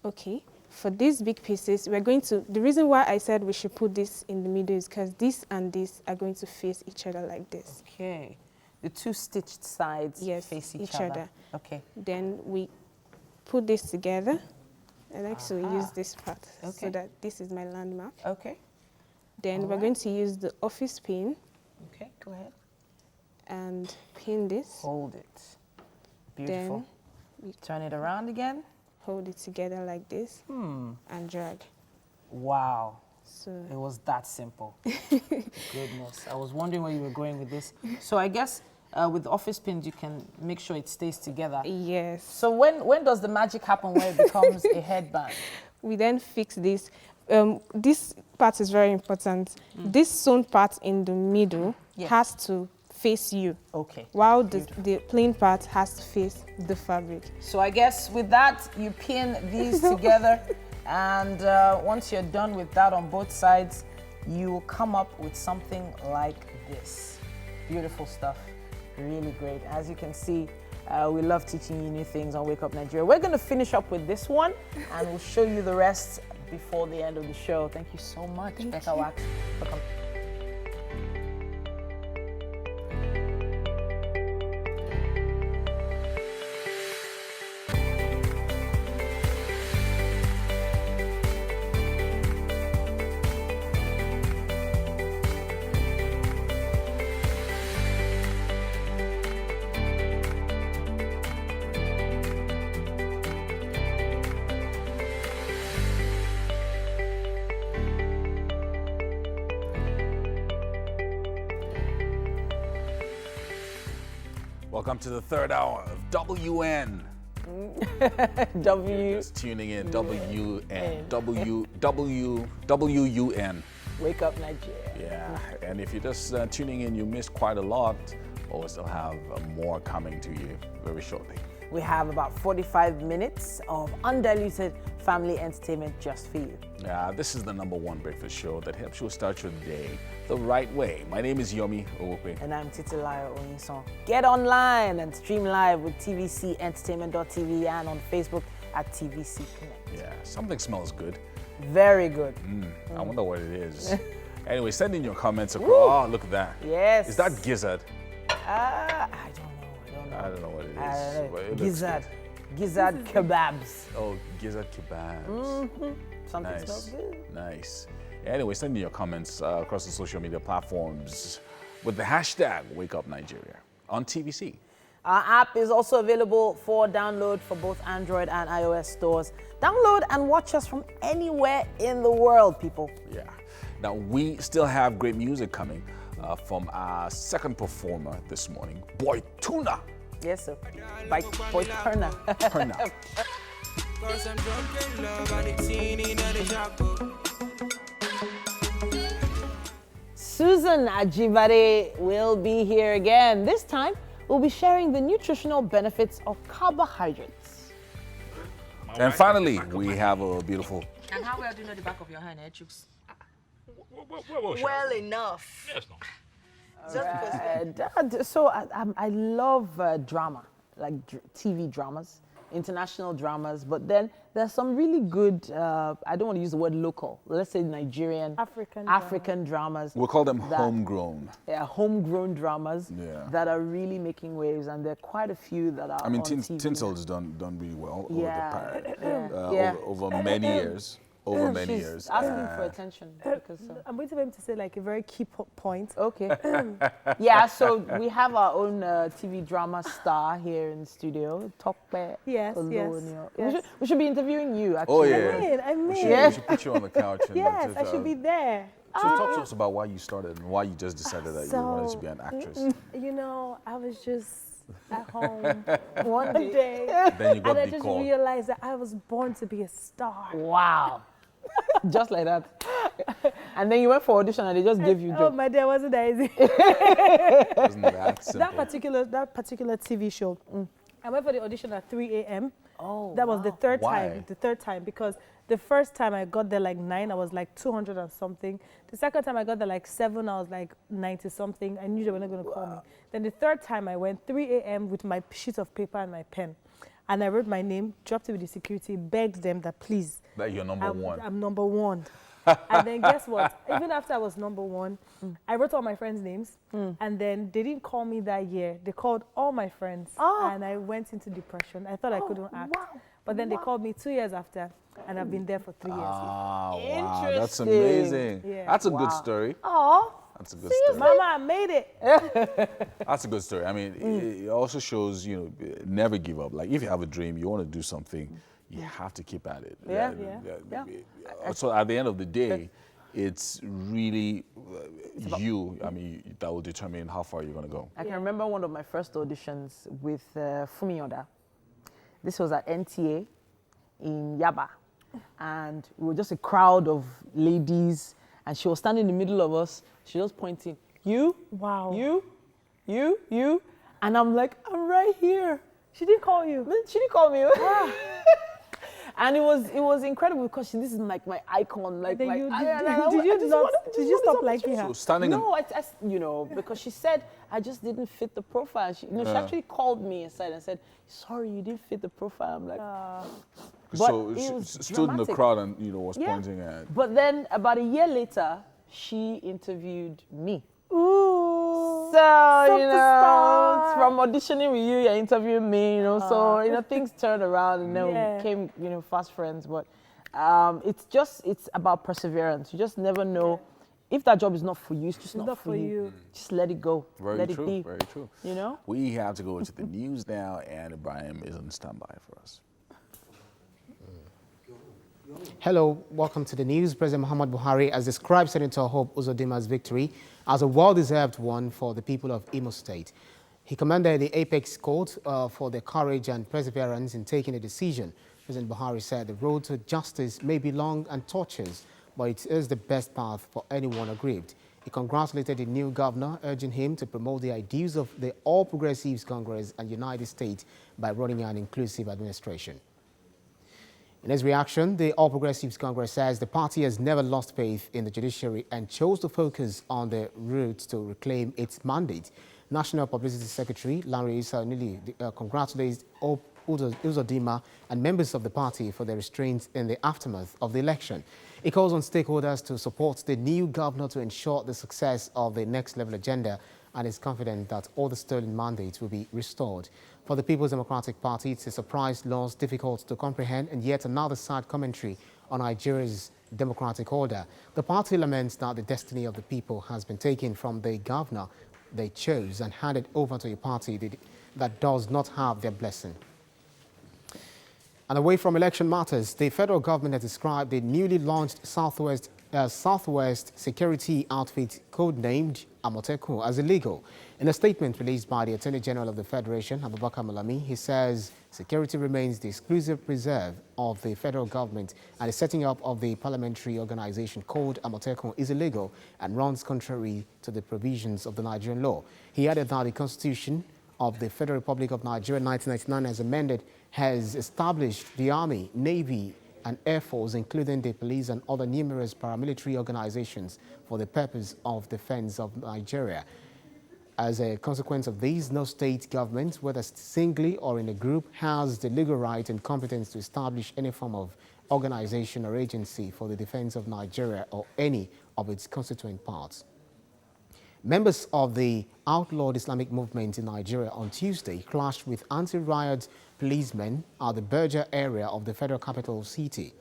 Okay, for these big pieces, we're going to, the reason why I said we should put this in the middle is because this and this are going to face each other like this. Okay, the two stitched sides face each other. Okay. Then we put this together. I like to use this part so that this is my landmark. Okay. Then we're going to use the office pin. Okay, go ahead. And pin this. Hold it. Beautiful. Then turn it around again. Hold it together like this and drag. Wow. So it was that simple. Goodness. I was wondering where you were going with this. So I guess with the office pins, you can make sure it stays together. Yes. So when does the magic happen where it becomes a headband? We then fix this. This part is very important. This sewn part in the middle has to face you. Okay. While the plain part has to face the fabric. So I guess with that, you pin these together, and once you're done with that on both sides, you will come up with something like this. Beautiful stuff. Really great. As you can see, we love teaching you new things on Wake Up Nigeria. We're going to finish up with this one, and we'll show you the rest before the end of the show. Thank you so much, Becca Wax, for coming. Welcome to the third hour of WN. Just tuning in, WN. WUN. Wake Up Nigeria. Yeah, and if you're just tuning in, you missed quite a lot, but we still have more coming to you very shortly. We have about 45 minutes of undiluted family entertainment just for you. Yeah, this is the #1 breakfast show that helps you start your day the right way. My name is Yomi Owope. And I'm Titilayo Onyison. Get online and stream live with tvcentertainment.tv and on Facebook at TVC Connect. Yeah, something smells good. Very good. I wonder what it is. Anyway, send in your comments. Oh, look at that. Yes. Is that gizzard? I don't know what it is. But it gizzard. Gizzard kebabs. Oh, gizzard kebabs. Something nice. smells good. Nice. Anyway, send in your comments across the social media platforms. with the hashtag #WakeUpNigeria on TVC. Our app is also available for download for both Android and iOS stores. Download and watch us from anywhere in the world, people. Yeah. Now, we still have great music coming from our second performer this morning, Boy Tuna. Yes, sir. By Boy Turner. Turner. Susan Ajibade will be here again. This time, we'll be sharing the nutritional benefits of carbohydrates. And finally, we have a beautiful... And how well do you know the back of your hand, Chooks? Well enough. Yes, no. So I love drama, like TV dramas, international dramas, but then there's some really good, I don't want to use the word local, let's say Nigerian, African dramas. We'll call them homegrown. Yeah, homegrown dramas that are really making waves, and there are quite a few that are on TV. Tinsel's done really well over many years. She's asking for attention. Because, I'm waiting for him to say like a very key point. Okay. Yeah, so we have our own TV drama star here in the studio, Tokpe. Yes. We should be interviewing you, actually. Oh, yeah. I mean. We should put you on the couch. And yes, I should be there. So talk to us about why you started and why you just decided that you wanted to be an actress. You know, I was just at home one day, then you got and I just realized that I was born to be a star. Wow. Just like that. And then you went for audition and they just gave you job. Oh my dear, wasn't that easy? Wasn't that simple? That particular TV show, I went for the audition at 3 a.m. Oh, that was the third Why? time. The third time, because the first time I got there like 9, I was like 200 and something. The second time I got there like 7, I was like 90 something. I knew they were not going to call me. Then the third time I went 3 a.m. with my sheet of paper and my pen. And I wrote my name, dropped it with the security, begged them that please. That you're number one. I'm number one. And then guess what? Even after I was number one, I wrote all my friends' names. And then they didn't call me that year. They called all my friends. And I went into depression. I thought I couldn't act. Wow. But then they called me 2 years after. And I've been there for 3 years. Wow, that's amazing. Yeah. That's a good story. Oh. That's a good story. Mama, I made it. That's a good story. I mean, it also shows, never give up. Like, if you have a dream, you want to do something, you have to keep at it. Yeah. So at the end of the day, it's really that will determine how far you're going to go. I can remember one of my first auditions with Fumi Oda. This was at NTA in Yaba. And we were just a crowd of ladies. And she was standing in the middle of us. She was pointing, you, wow, you. And I'm like, I'm right here. She didn't call you. She didn't call me. And it was incredible because this is like my icon. Like, did you stop liking her? So standing no, because she said I just didn't fit the profile. She actually called me aside and said, "Sorry, you didn't fit the profile." I'm like, so she stood in the crowd and was pointing at. But then about a year later, she interviewed me. Ooh. So, from auditioning with you, you're interviewing me, so, things turned around and then we became, fast friends. But it's about perseverance. You just never know. If that job is not for you, it's just not for you. Just let it go. Let it be. Very true. We have to go to the news now, and Ibrahim is on standby for us. Hello, welcome to the news. President Muhammad Buhari has described Senator Hope Uzodima's victory as a well-deserved one for the people of Imo State. He commended the Apex Court for their courage and perseverance in taking a decision. President Buhari said the road to justice may be long and tortuous, but it is the best path for anyone aggrieved. He congratulated the new governor, urging him to promote the ideals of the All Progressives Congress and United States by running an inclusive administration. In his reaction, the All Progressives Congress says the party has never lost faith in the judiciary and chose to focus on the route to reclaim its mandate. National Publicity Secretary Larry Issa Onili congratulates Uzodima and members of the party for their restraint in the aftermath of the election. He calls on stakeholders to support the new governor to ensure the success of the next level agenda and is confident that all the stolen mandates will be restored. For the People's Democratic Party, it's a surprise loss difficult to comprehend and yet another sad commentary on Nigeria's democratic order. The party laments that the destiny of the people has been taken from the governor they chose and handed over to a party that does not have their blessing. And away from election matters, the federal government has described the newly launched Southwest security outfit codenamed Amotekun as illegal. In a statement released by the Attorney General of the Federation, Abubakar Malami, he says security remains the exclusive preserve of the federal government, and the setting up of the parliamentary organization called Amotekun is illegal and runs contrary to the provisions of the Nigerian law. He added that the Constitution of the Federal Republic of Nigeria 1999 as amended has established the Army, Navy and Air Force, including the police and other numerous paramilitary organizations for the purpose of defense of Nigeria. As a consequence of these, no state government, whether singly or in a group, has the legal right and competence to establish any form of organization or agency for the defense of Nigeria or any of its constituent parts. Members of the outlawed Islamic movement in Nigeria on Tuesday clashed with anti-riot policemen at the Berger area of the federal capital city.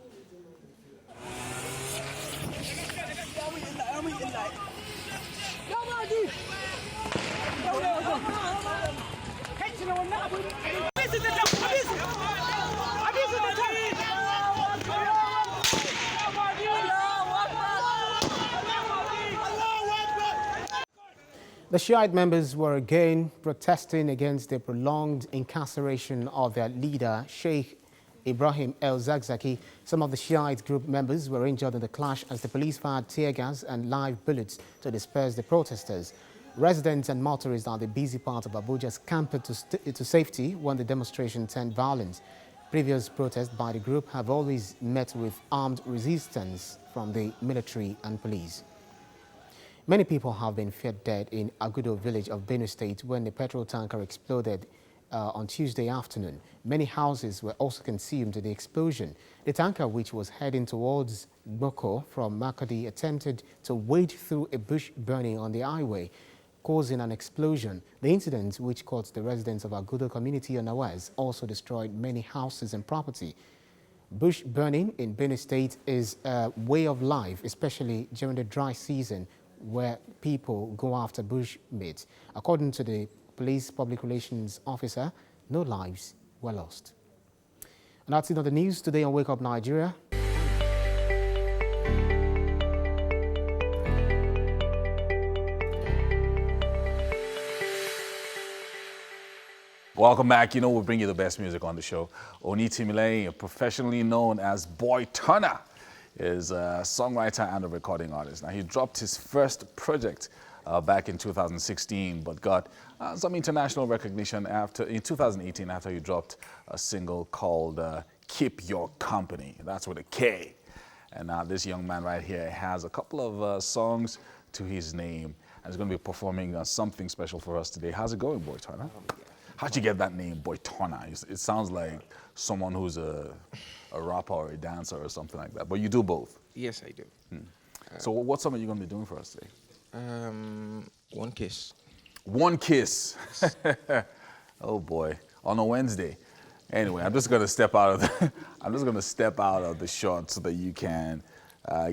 The Shiite members were again protesting against the prolonged incarceration of their leader, Sheikh Ibrahim el-Zakzaki. Some of the Shiite group members were injured in the clash as the police fired tear gas and live bullets to disperse the protesters. Residents and motorists at the busy part of Abuja scampered to safety when the demonstration turned violent. Previous protests by the group have always met with armed resistance from the military and police. Many people have been feared dead in Agudo village of Benue State when the petrol tanker exploded on Tuesday afternoon. Many houses were also consumed in the explosion. The tanker, which was heading towards Boko from Makadi, attempted to wade through a bush burning on the highway, causing an explosion. The incident, which caught the residents of Agudo community unawares, also destroyed many houses and property. Bush burning in Benue State is a way of life, especially during the dry season, where people go after bush meat. According to the police public relations officer, no lives were lost. And that's it on the news today on Wake Up Nigeria. Welcome back. You know, we bring you the best music on the show. Oni Timile, professionally known as Boy Turner, is a songwriter and a recording artist. Now, he dropped his first project back in 2016, but got some international recognition in 2018 after he dropped a single called Keep Your Company. That's with a K. And now this young man right here has a couple of songs to his name, and he's going to be performing something special for us today. How's it going, Boy Turner? How'd you get that name, Boy Turner? It sounds like someone who's a rapper or a dancer or something like that, but you do both. Yes, I do. So what song are you going to be doing for us today? One Kiss. One Kiss. Oh boy, on a Wednesday. Anyway, I'm just going to step out of the shot so that you can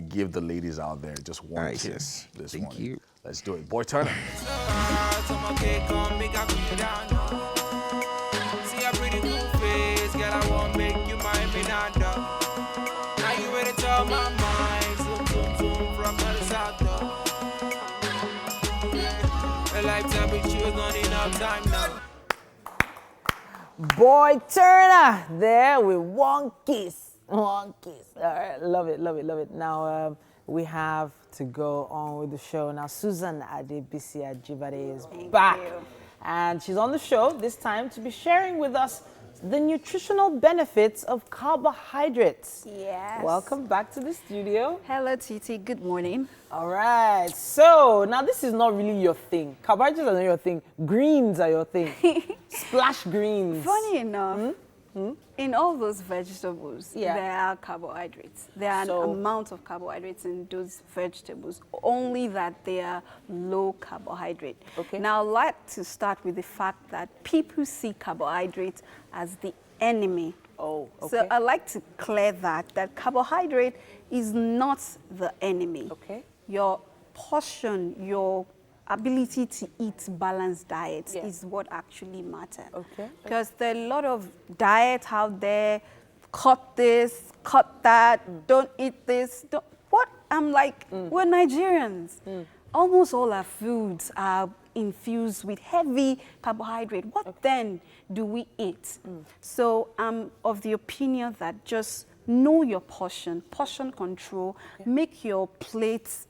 give the ladies out there just one kiss this morning. Thank you. Let's do it. Boy Turner. Boy Turner there with one kiss. One kiss. All right, love it, love it, love it. Now we have to go on with the show. Now Susan Adebisi Ajibade is back. And she's on the show this time to be sharing with us the nutritional benefits of carbohydrates. Yes. Welcome back to the studio. Hello, Titi. Good morning. All right. So now this is not really your thing. Carbohydrates are not your thing. Greens are your thing. Splash greens. Funny enough, in all those vegetables, there are carbohydrates. There are an amount of carbohydrates in those vegetables, only that they are low carbohydrate. Okay. Now, I'd like to start with the fact that people see carbohydrates as the enemy. Oh, okay. So I'd like to clear that carbohydrate is not the enemy. Okay. Your portion, your ability to eat balanced diets is what actually matters. Okay. Because there are a lot of diets out there, cut this, cut that, don't eat this. What? I'm like, we're Nigerians. Almost all our foods are infused with heavy carbohydrate. What then do we eat? So I'm of the opinion that just know your portion control, make your plates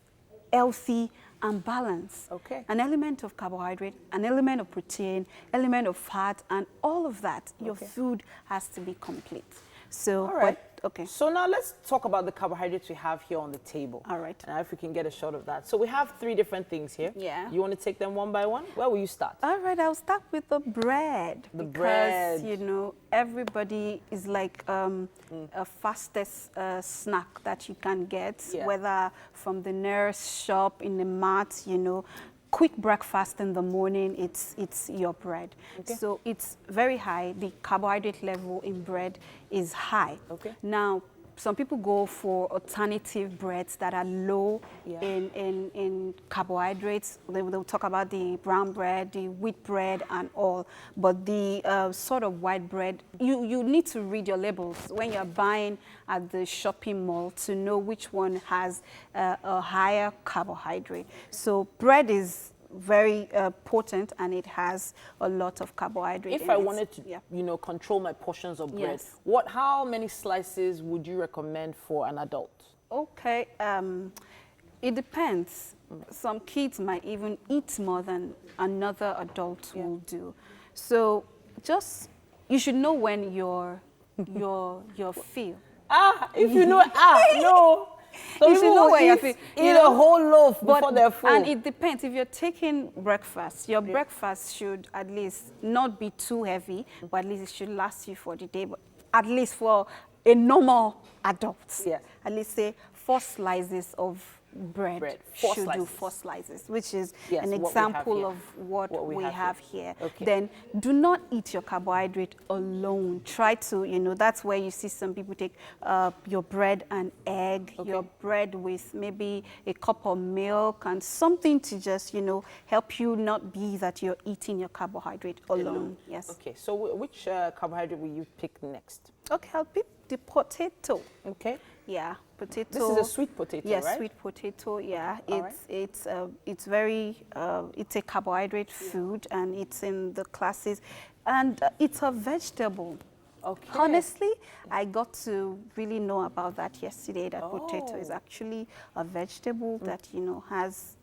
healthy and balanced. Okay. An element of carbohydrate, an element of protein, element of fat, and all of that, your food has to be complete. So, all right. Okay. So now let's talk about the carbohydrates we have here on the table. All right. And if we can get a shot of that. So we have 3 different things here. Yeah. You want to take them one by one? Where will you start? All right, I'll start with the bread. The because, bread. you know, everybody is like a fastest snack that you can get, whether from the nearest shop, in the mart, you know. Quick breakfast in the morning, it's your bread. Okay. So it's very high. The carbohydrate level in bread is high. Okay. Now, some people go for alternative breads that are low in carbohydrates. They'll talk about the brown bread, the wheat bread, and all. But the sort of white bread, you need to read your labels when you're buying at the shopping mall to know which one has a higher carbohydrate. So bread is very potent, and it has a lot of carbohydrate. If I wanted to, you know, control my portions of bread, how many slices would you recommend for an adult? Okay, it depends. Some kids might even eat more than another adult will do. So just, you should know when you're full. If you know, no. So you should know where you're full. Eat a whole loaf before they're full. And it depends. If you're taking breakfast, your breakfast should at least not be too heavy, but at least it should last you for the day. But at least for a normal adult, at least say 4 slices of bread. Should do 4 slices, which is an example of what we have here. Okay. Then do not eat your carbohydrate alone. Try to, you know, that's where you see some people take your bread and egg, your bread with maybe a cup of milk and something to just, you know, help you not be that you're eating your carbohydrate alone. Yes. Okay, so which carbohydrate will you pick next? Okay, I'll pick the potato. Okay. Yeah, potato. This is a sweet potato, yes, right? Sweet potato. Yeah, It's it's very it's a carbohydrate food, and it's in the classes, and it's a vegetable. Okay. Honestly, I got to really know about that yesterday. That potato is actually a vegetable that, you know, has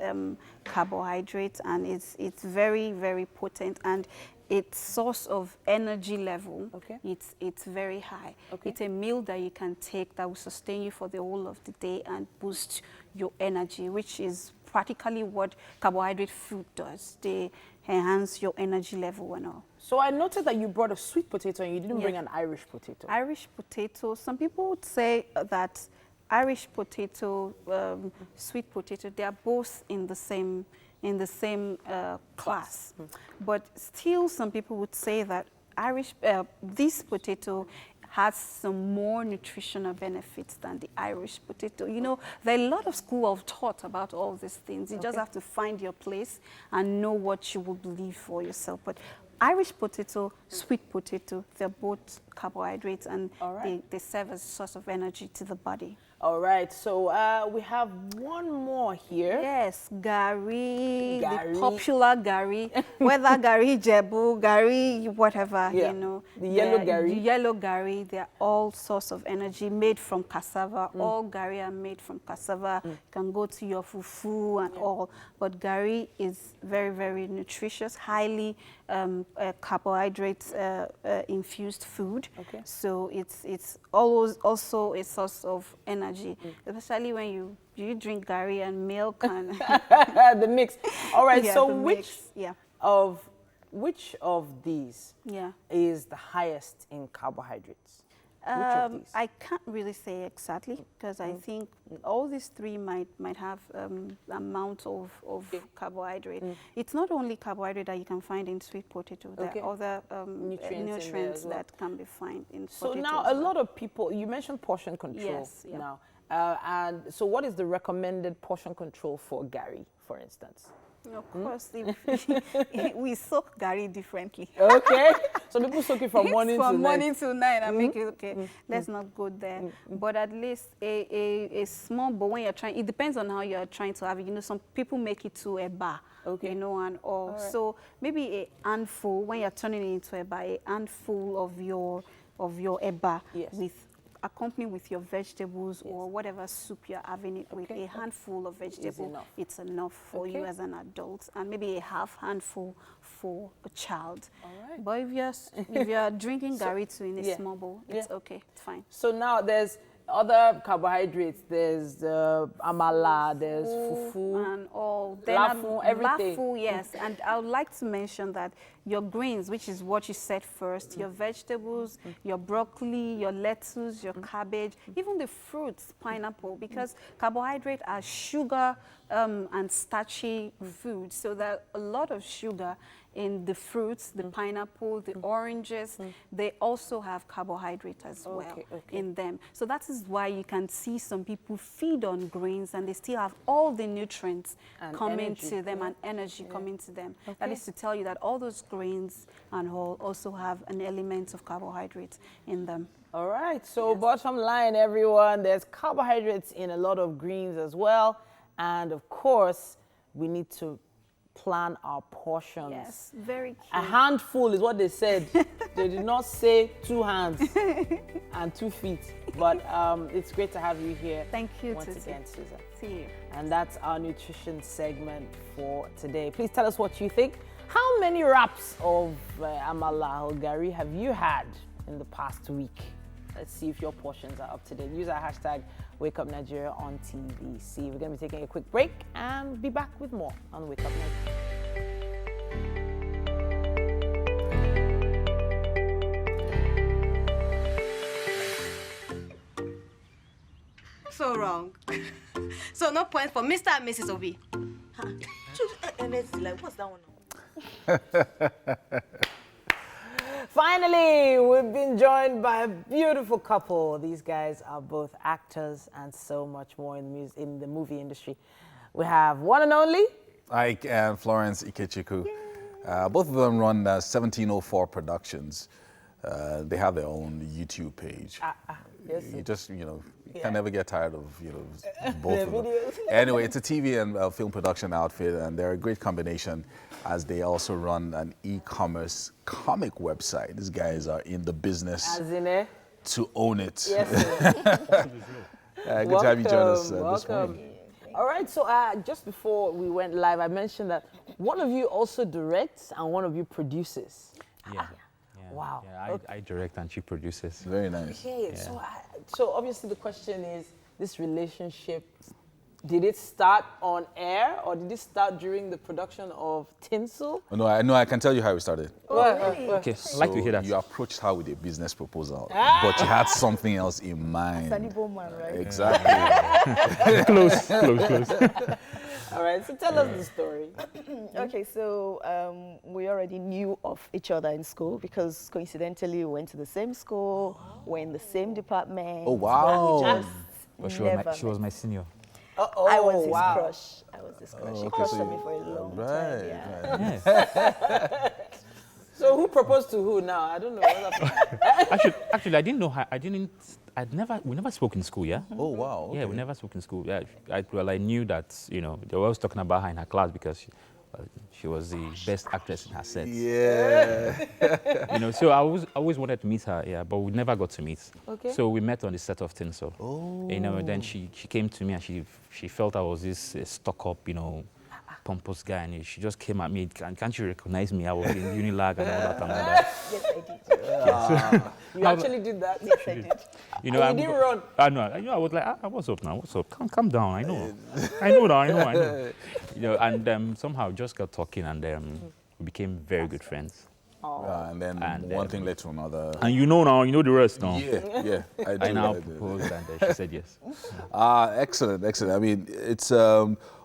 carbohydrates, and it's very, very potent, and its source of energy level, it's very high. It's a meal that you can take that will sustain you for the whole of the day and boost your energy, which is practically what carbohydrate food does. They enhance your energy level and all. So I noted that you brought a sweet potato and you didn't bring an Irish potato. Irish potato, some people would say that Irish potato, sweet potato, they are both in the same class. But still some people would say that this potato has some more nutritional benefits than the Irish potato. You know, there are a lot of school of thought about all these things. You just have to find your place and know what you will believe for yourself. But Irish potato, sweet potato, they're both carbohydrates, and they serve as a source of energy to the body. All right, so we have one more here. Yes, gari, the popular gari, whether gari jebu, gari whatever, you know. The yellow gari. The yellow gari, they're all source of energy made from cassava. All gari are made from cassava. You can go to your fufu and all, but gari is very, very nutritious, highly carbohydrate infused food. So it's always also a source of energy, especially when you drink gari and milk and the mix. All right, so which of these is the highest in carbohydrates? Which of these? I can't really say exactly, because I think all these 3 might have amount of carbohydrate. It's not only carbohydrate that you can find in sweet potato. There are other nutrients that can be found in potato. So now a lot of people, you mentioned portion control now. And so what is the recommended portion control for gari, for instance? Of course, we soak gari differently. Okay. Some people soak it from morning to night. From morning to night and make it okay. Let's not go there. But at least a small bowl when you're trying, it depends on how you're trying to have it. You know, some people make it to a bar. Okay. You know, and all. Right. So maybe a handful, when you're turning it into a bar, a handful of your eba with accompanied with your vegetables or whatever soup you're having it with. A handful of vegetables, it's enough for you as an adult, and maybe a half handful for a child. All right. But if you're drinking gari too in a small bowl, it's okay, it's fine. So now there's other carbohydrates. There's amala, there's fufu, and all. Lafu, everything. Lafu, yes. And I would like to mention that your greens, which is what you said first, your vegetables, your broccoli, your lettuce, your cabbage, even the fruits, pineapple, because carbohydrate are sugar and starchy foods. So there are a lot of sugar in the fruits, the pineapple, the oranges. They also have carbohydrate as well in them. So that is why you can see some people feed on grains and they still have all the nutrients coming to them and energy coming to them. That is to tell you that all those grains and all also have an element of carbohydrate in them. All right, so bottom line, everyone, there's carbohydrates in a lot of greens as well. And of course, we need to plan our portions. Yes, very key. A handful is what they said. They did not say 2 hands and 2 feet. But it's great to have you here. Thank you, once again, Susan. See you. And that's our nutrition segment for today. Please tell us what you think. How many wraps of amala or gari have you had in the past week? Let's see if your portions are up to date. Use our hashtag WakeUpNigeria on TVC. We're going to be taking a quick break and be back with more on Wake Up Nigeria. So wrong. So no point for Mr. and Mrs. Obi. Like, what's that one? Finally, we've been joined by a beautiful couple. These guys are both actors and so much more in the movie industry. We have one and only Ike and Florence Ikechukwu. Both of them run 1704 Productions. They have their own YouTube page. Yes, you just, can never get tired of, both of them. Anyway, it's a TV and film production outfit, and they're a great combination as they also run an e-commerce comic website. These guys are in the business to own it. Yes, good to have you join us this morning. All right, so just before we went live, I mentioned that one of you also directs and one of you produces. Yeah. Wow. Yeah, I direct and she produces. Very nice. Okay, so obviously the question is, this relationship, did it start on air or did it start during the production of Tinsel? No, I can tell you how it started. Really? Okay, I'd like to hear that. You approached her with a business proposal, but you had something else in mind. Sunny Bowman, right? Exactly. Close. All right, so tell us the story. Okay, so we already knew of each other in school because coincidentally we went to the same school, we're in the same department. Oh, wow. But she was my senior. I was his crush. He crushed on me for a long time. Yeah. So who proposed to who now? I don't know. Actually, I didn't know her. We never spoke in school, yeah? Oh, wow. Okay. Yeah, we never spoke in school. Yeah, I knew that, they were always talking about her in her class because she was the best actress in her set. Yeah. So I always wanted to meet her, yeah, but we never got to meet. Okay. So we met on the set of Tinsel. Oh. Then she came to me and she felt I was this stuck-up, pompous guy, and she just came at me. Can't you recognize me? I was in Unilag and all that and all that. Yes, I did. You actually did that? Yes, I did. You didn't run? I know. I was like, what's up now? What's up? Calm down. I know. I know. And somehow just got talking, and we became very good friends. And then one thing led to another. And you know the rest now. Yeah, I do. I now proposed, and she said yes. Excellent. I mean, it's.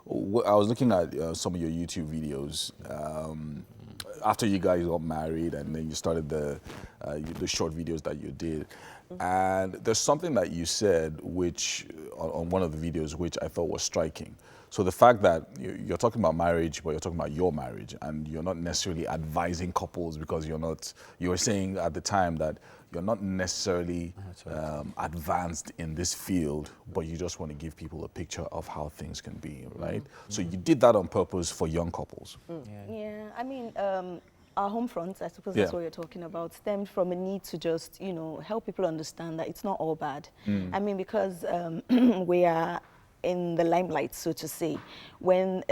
I was looking at some of your YouTube videos after you guys got married, and then you started the short videos that you did. And there's something that you said, which on one of the videos, which I thought was striking. So the fact that you're talking about marriage, but you're talking about your marriage, and you're not necessarily advising couples because you were saying at the time that you're not necessarily advanced in this field, but you just want to give people a picture of how things can be, right? So you did that on purpose for young couples. Yeah, I mean, our home front, I suppose that's what you're talking about, stemmed from a need to just, help people understand that it's not all bad. I mean, because we are in the limelight, so to say. When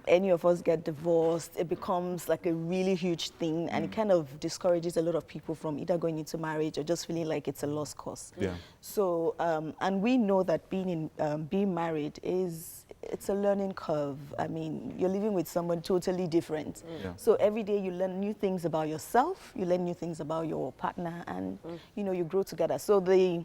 any of us get divorced, it becomes like a really huge thing, and it kind of discourages a lot of people from either going into marriage or just feeling like it's a lost cause. Yeah. So, and we know that being married it's a learning curve. I mean, you're living with someone totally different. Yeah. So every day you learn new things about yourself, you learn new things about your partner, and you grow together. So the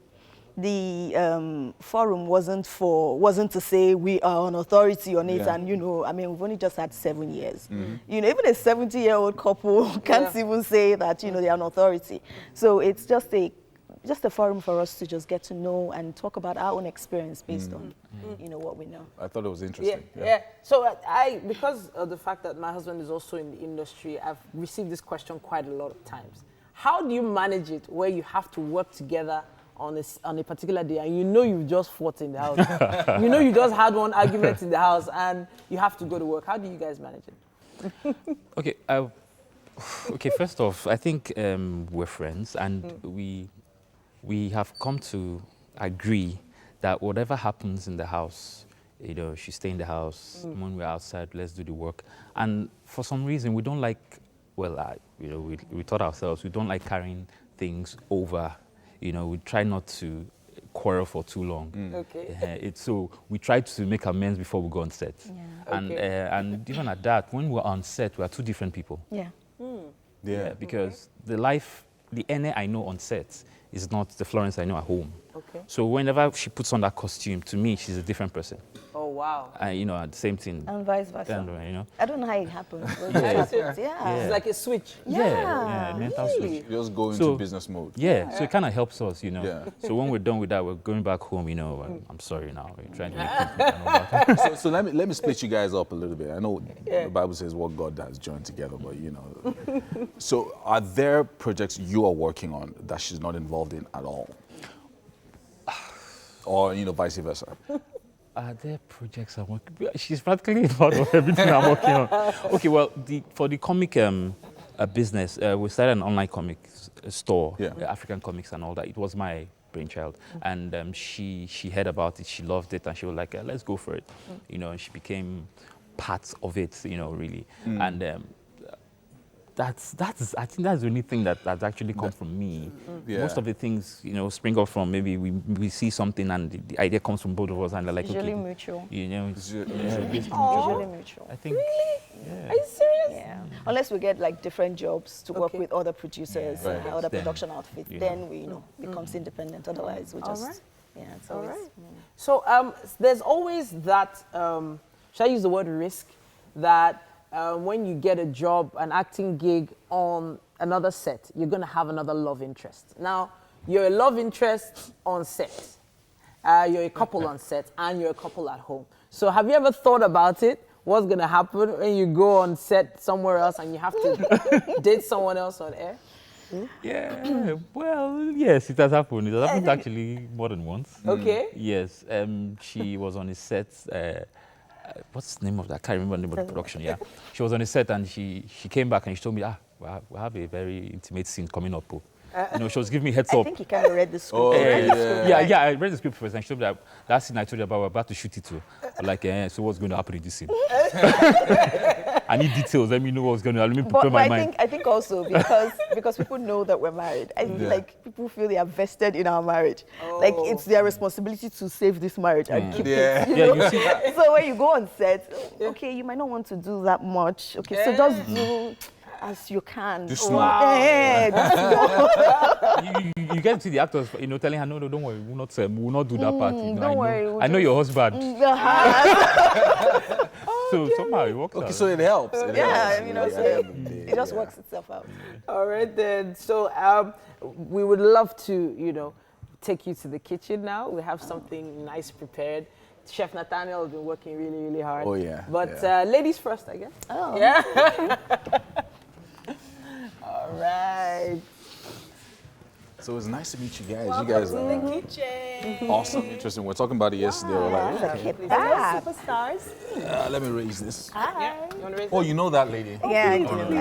forum wasn't to say we are an authority on it, and I mean, we've only just had 7 years. Even a 70-year-old couple can't even say that they are an authority. So it's just a forum for us to just get to know and talk about our own experience based on what we know. I thought it was interesting. Yeah. So because of the fact that my husband is also in the industry, I've received this question quite a lot of times. How do you manage it where you have to work together on a particular day, and you've just fought in the house? You just had one argument in the house, and you have to go to work. How do you guys manage it? Okay, first off, I think we're friends, and we have come to agree that whatever happens in the house, she stay in the house. When we're outside, let's do the work. And for some reason, we don't like, we taught ourselves, we don't like carrying things over. We try not to quarrel for too long. Okay. So we try to make amends before we go on set. Yeah. And even at that, when we're on set, we are two different people. Yeah. Yeah, because the Ene I know on set is not the Florence I know at home. Okay. So whenever she puts on that costume, to me, she's a different person. Oh, wow. The same thing. And vice versa. I don't know how it happens. Yeah. It's like a switch. Yeah, mental switch. You just go into business mode. Yeah, so it kind of helps us, So when we're done with that, we're going back home, I'm sorry now. We're trying to make things better. So let me split you guys up a little bit. I know the Bible says what God has joined together, but So are there projects you are working on that she's not involved in at all? Or, vice versa? Are there projects I'm working on? She's practically involved in everything I'm working on. Okay, well, for the comic business, we started an online comic store, African comics and all that. It was my brainchild. And she heard about it, she loved it, and she was like, let's go for it. And she became part of it, really. And I think that's the only thing that actually comes from me. Most of the things, spring up from maybe we see something and the idea comes from both of us, and they're like, usually okay, mutual. Usually mutual. I think. Really? Yeah. Are you serious? Yeah. Unless we get like different jobs to work with other producers and other production outfits, then we becomes independent. Otherwise, we just it's always. So there's always that. Should I use the word risk? That when you get a job, an acting gig on another set, you're going to have another love interest. Now, you're a love interest on set. You're a couple on set, and you're a couple at home. So have you ever thought about it? What's going to happen when you go on set somewhere else and you have to date someone else on air? Yeah, well, yes, it has happened. It has happened actually more than once. Okay. Yes, she was on a set. What's the name of that? I can't remember the name of the production. Yeah, she was on a set and she came back and she told me, we have a very intimate scene coming up. She was giving me heads up. I think you kind of read the script. Yeah, I read the script first and she told me that scene I told you about, we're about to shoot it too. I'm like, so what's going to happen in this scene? I need details. Let me know what's going to happen. Let me prepare my mind. I think also because people know that we're married. I feel like people feel they are vested in our marriage. Like it's their responsibility to save this marriage and keep it. You see that? So when you go on set, okay, you might not want to do that much. Okay, so just do as you can. You get to see the actors, telling her, no, don't worry, we'll not do that part. Don't worry. I know your husband. So somehow it works out. So it helps. Yeah, It just works itself out. All right then. So we would love to, you know, take you to the kitchen now. We have something nice prepared. Chef Nathaniel has been working really, really hard. Oh yeah. But ladies first, I guess. Oh. Yeah. All right. So it's nice to meet you guys. Welcome you guys to are the kitchen. awesome, interesting. We're talking about it yesterday. We're like, okay. Hello, superstars. Let me raise this. Hi. You want to raise Oh, you know that lady? Yeah, I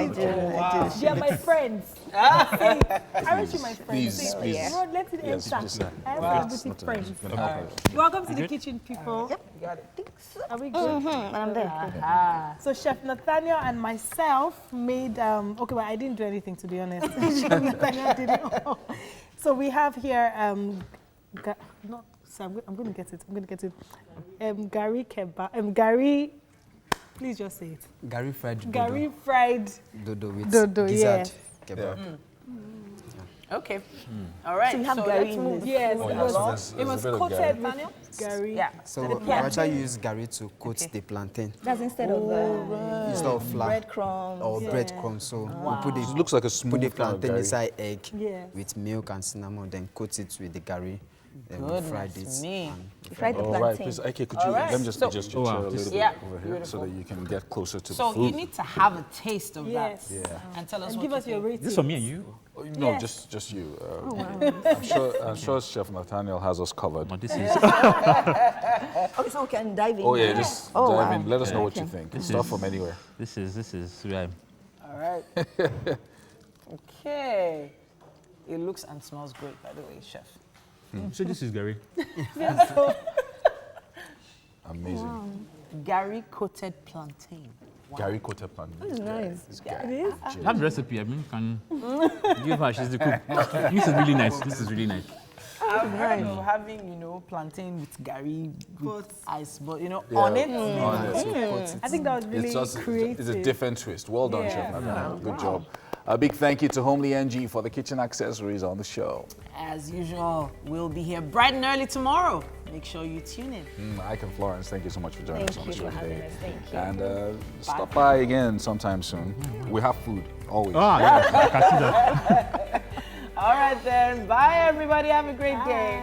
do. Wow. You're my friends. I wish you my friends. Please, please. Rod, let it Yes, enter. please. I have Wow. some boutique friends. Gonna Welcome to the kitchen, people. Yep. Got it. Are we good? I'm there. Ah. So Chef Nathaniel and myself made, okay, well, I didn't do anything, to be honest. Chef Nathaniel did it all. So we have here, so I'm going to get it. Gary kebab, Gary, please just say it. Gary fried dodo. Gary fried dodo with dodo, gizzard yes. kebab. Okay. All right. So you have Gary in this. Yes, Oh, it yeah, was, so there's it was a bit of coated Gary. with Gary. Yeah. So we actually use Gary to coat the plantain. That's instead of Instead of flour breadcrumbs. or breadcrumbs. So we put It looks like a smooth put the kind of plantain Gary. inside egg Yes. with milk and cinnamon, then coat it with the Gary. Then we fried it. Goodness me. You fried the All right, plantain. please, Ike, could All you right. let me just So- adjust your chair a little Yeah, bit over here beautiful. so that you can get closer to So the food. you need to have a taste of Yes. that. Yeah. And tell us And what give you us your think. rating. This is for me and you. Oh, no, Yes. just you. wow. I'm sure Chef Nathaniel has us covered. This is Okay, so we can dive in. Oh yeah, just Oh, dive wow. in. Let us know what Okay. you think. This Start is- from anywhere. this is where I'm. All right. Okay. It looks and smells great, by the way, chef. So this is Gary. Amazing. Gary coated plantain. Gary coated plantain. That's nice. This guy. It is. Have the recipe. I mean, can give her. She's the cook. This is really nice. This is really nice. I've heard of having, you know, plantain with Gary with ice, but you know, Yeah, on it. on it, so coat it. I think that was really creative. It's a different twist. Well done, Yeah. Chef Nathaniel. Good job. A big thank you to Homely NG for the kitchen accessories on the show. As usual, we'll be here bright and early tomorrow. Make sure you tune in. Ike and Florence, thank you so much for joining us on the show today. Thank you. And stop by again sometime soon. We have food, always. Ah, yeah, I can see that. All right then. Bye, everybody. Have a great day.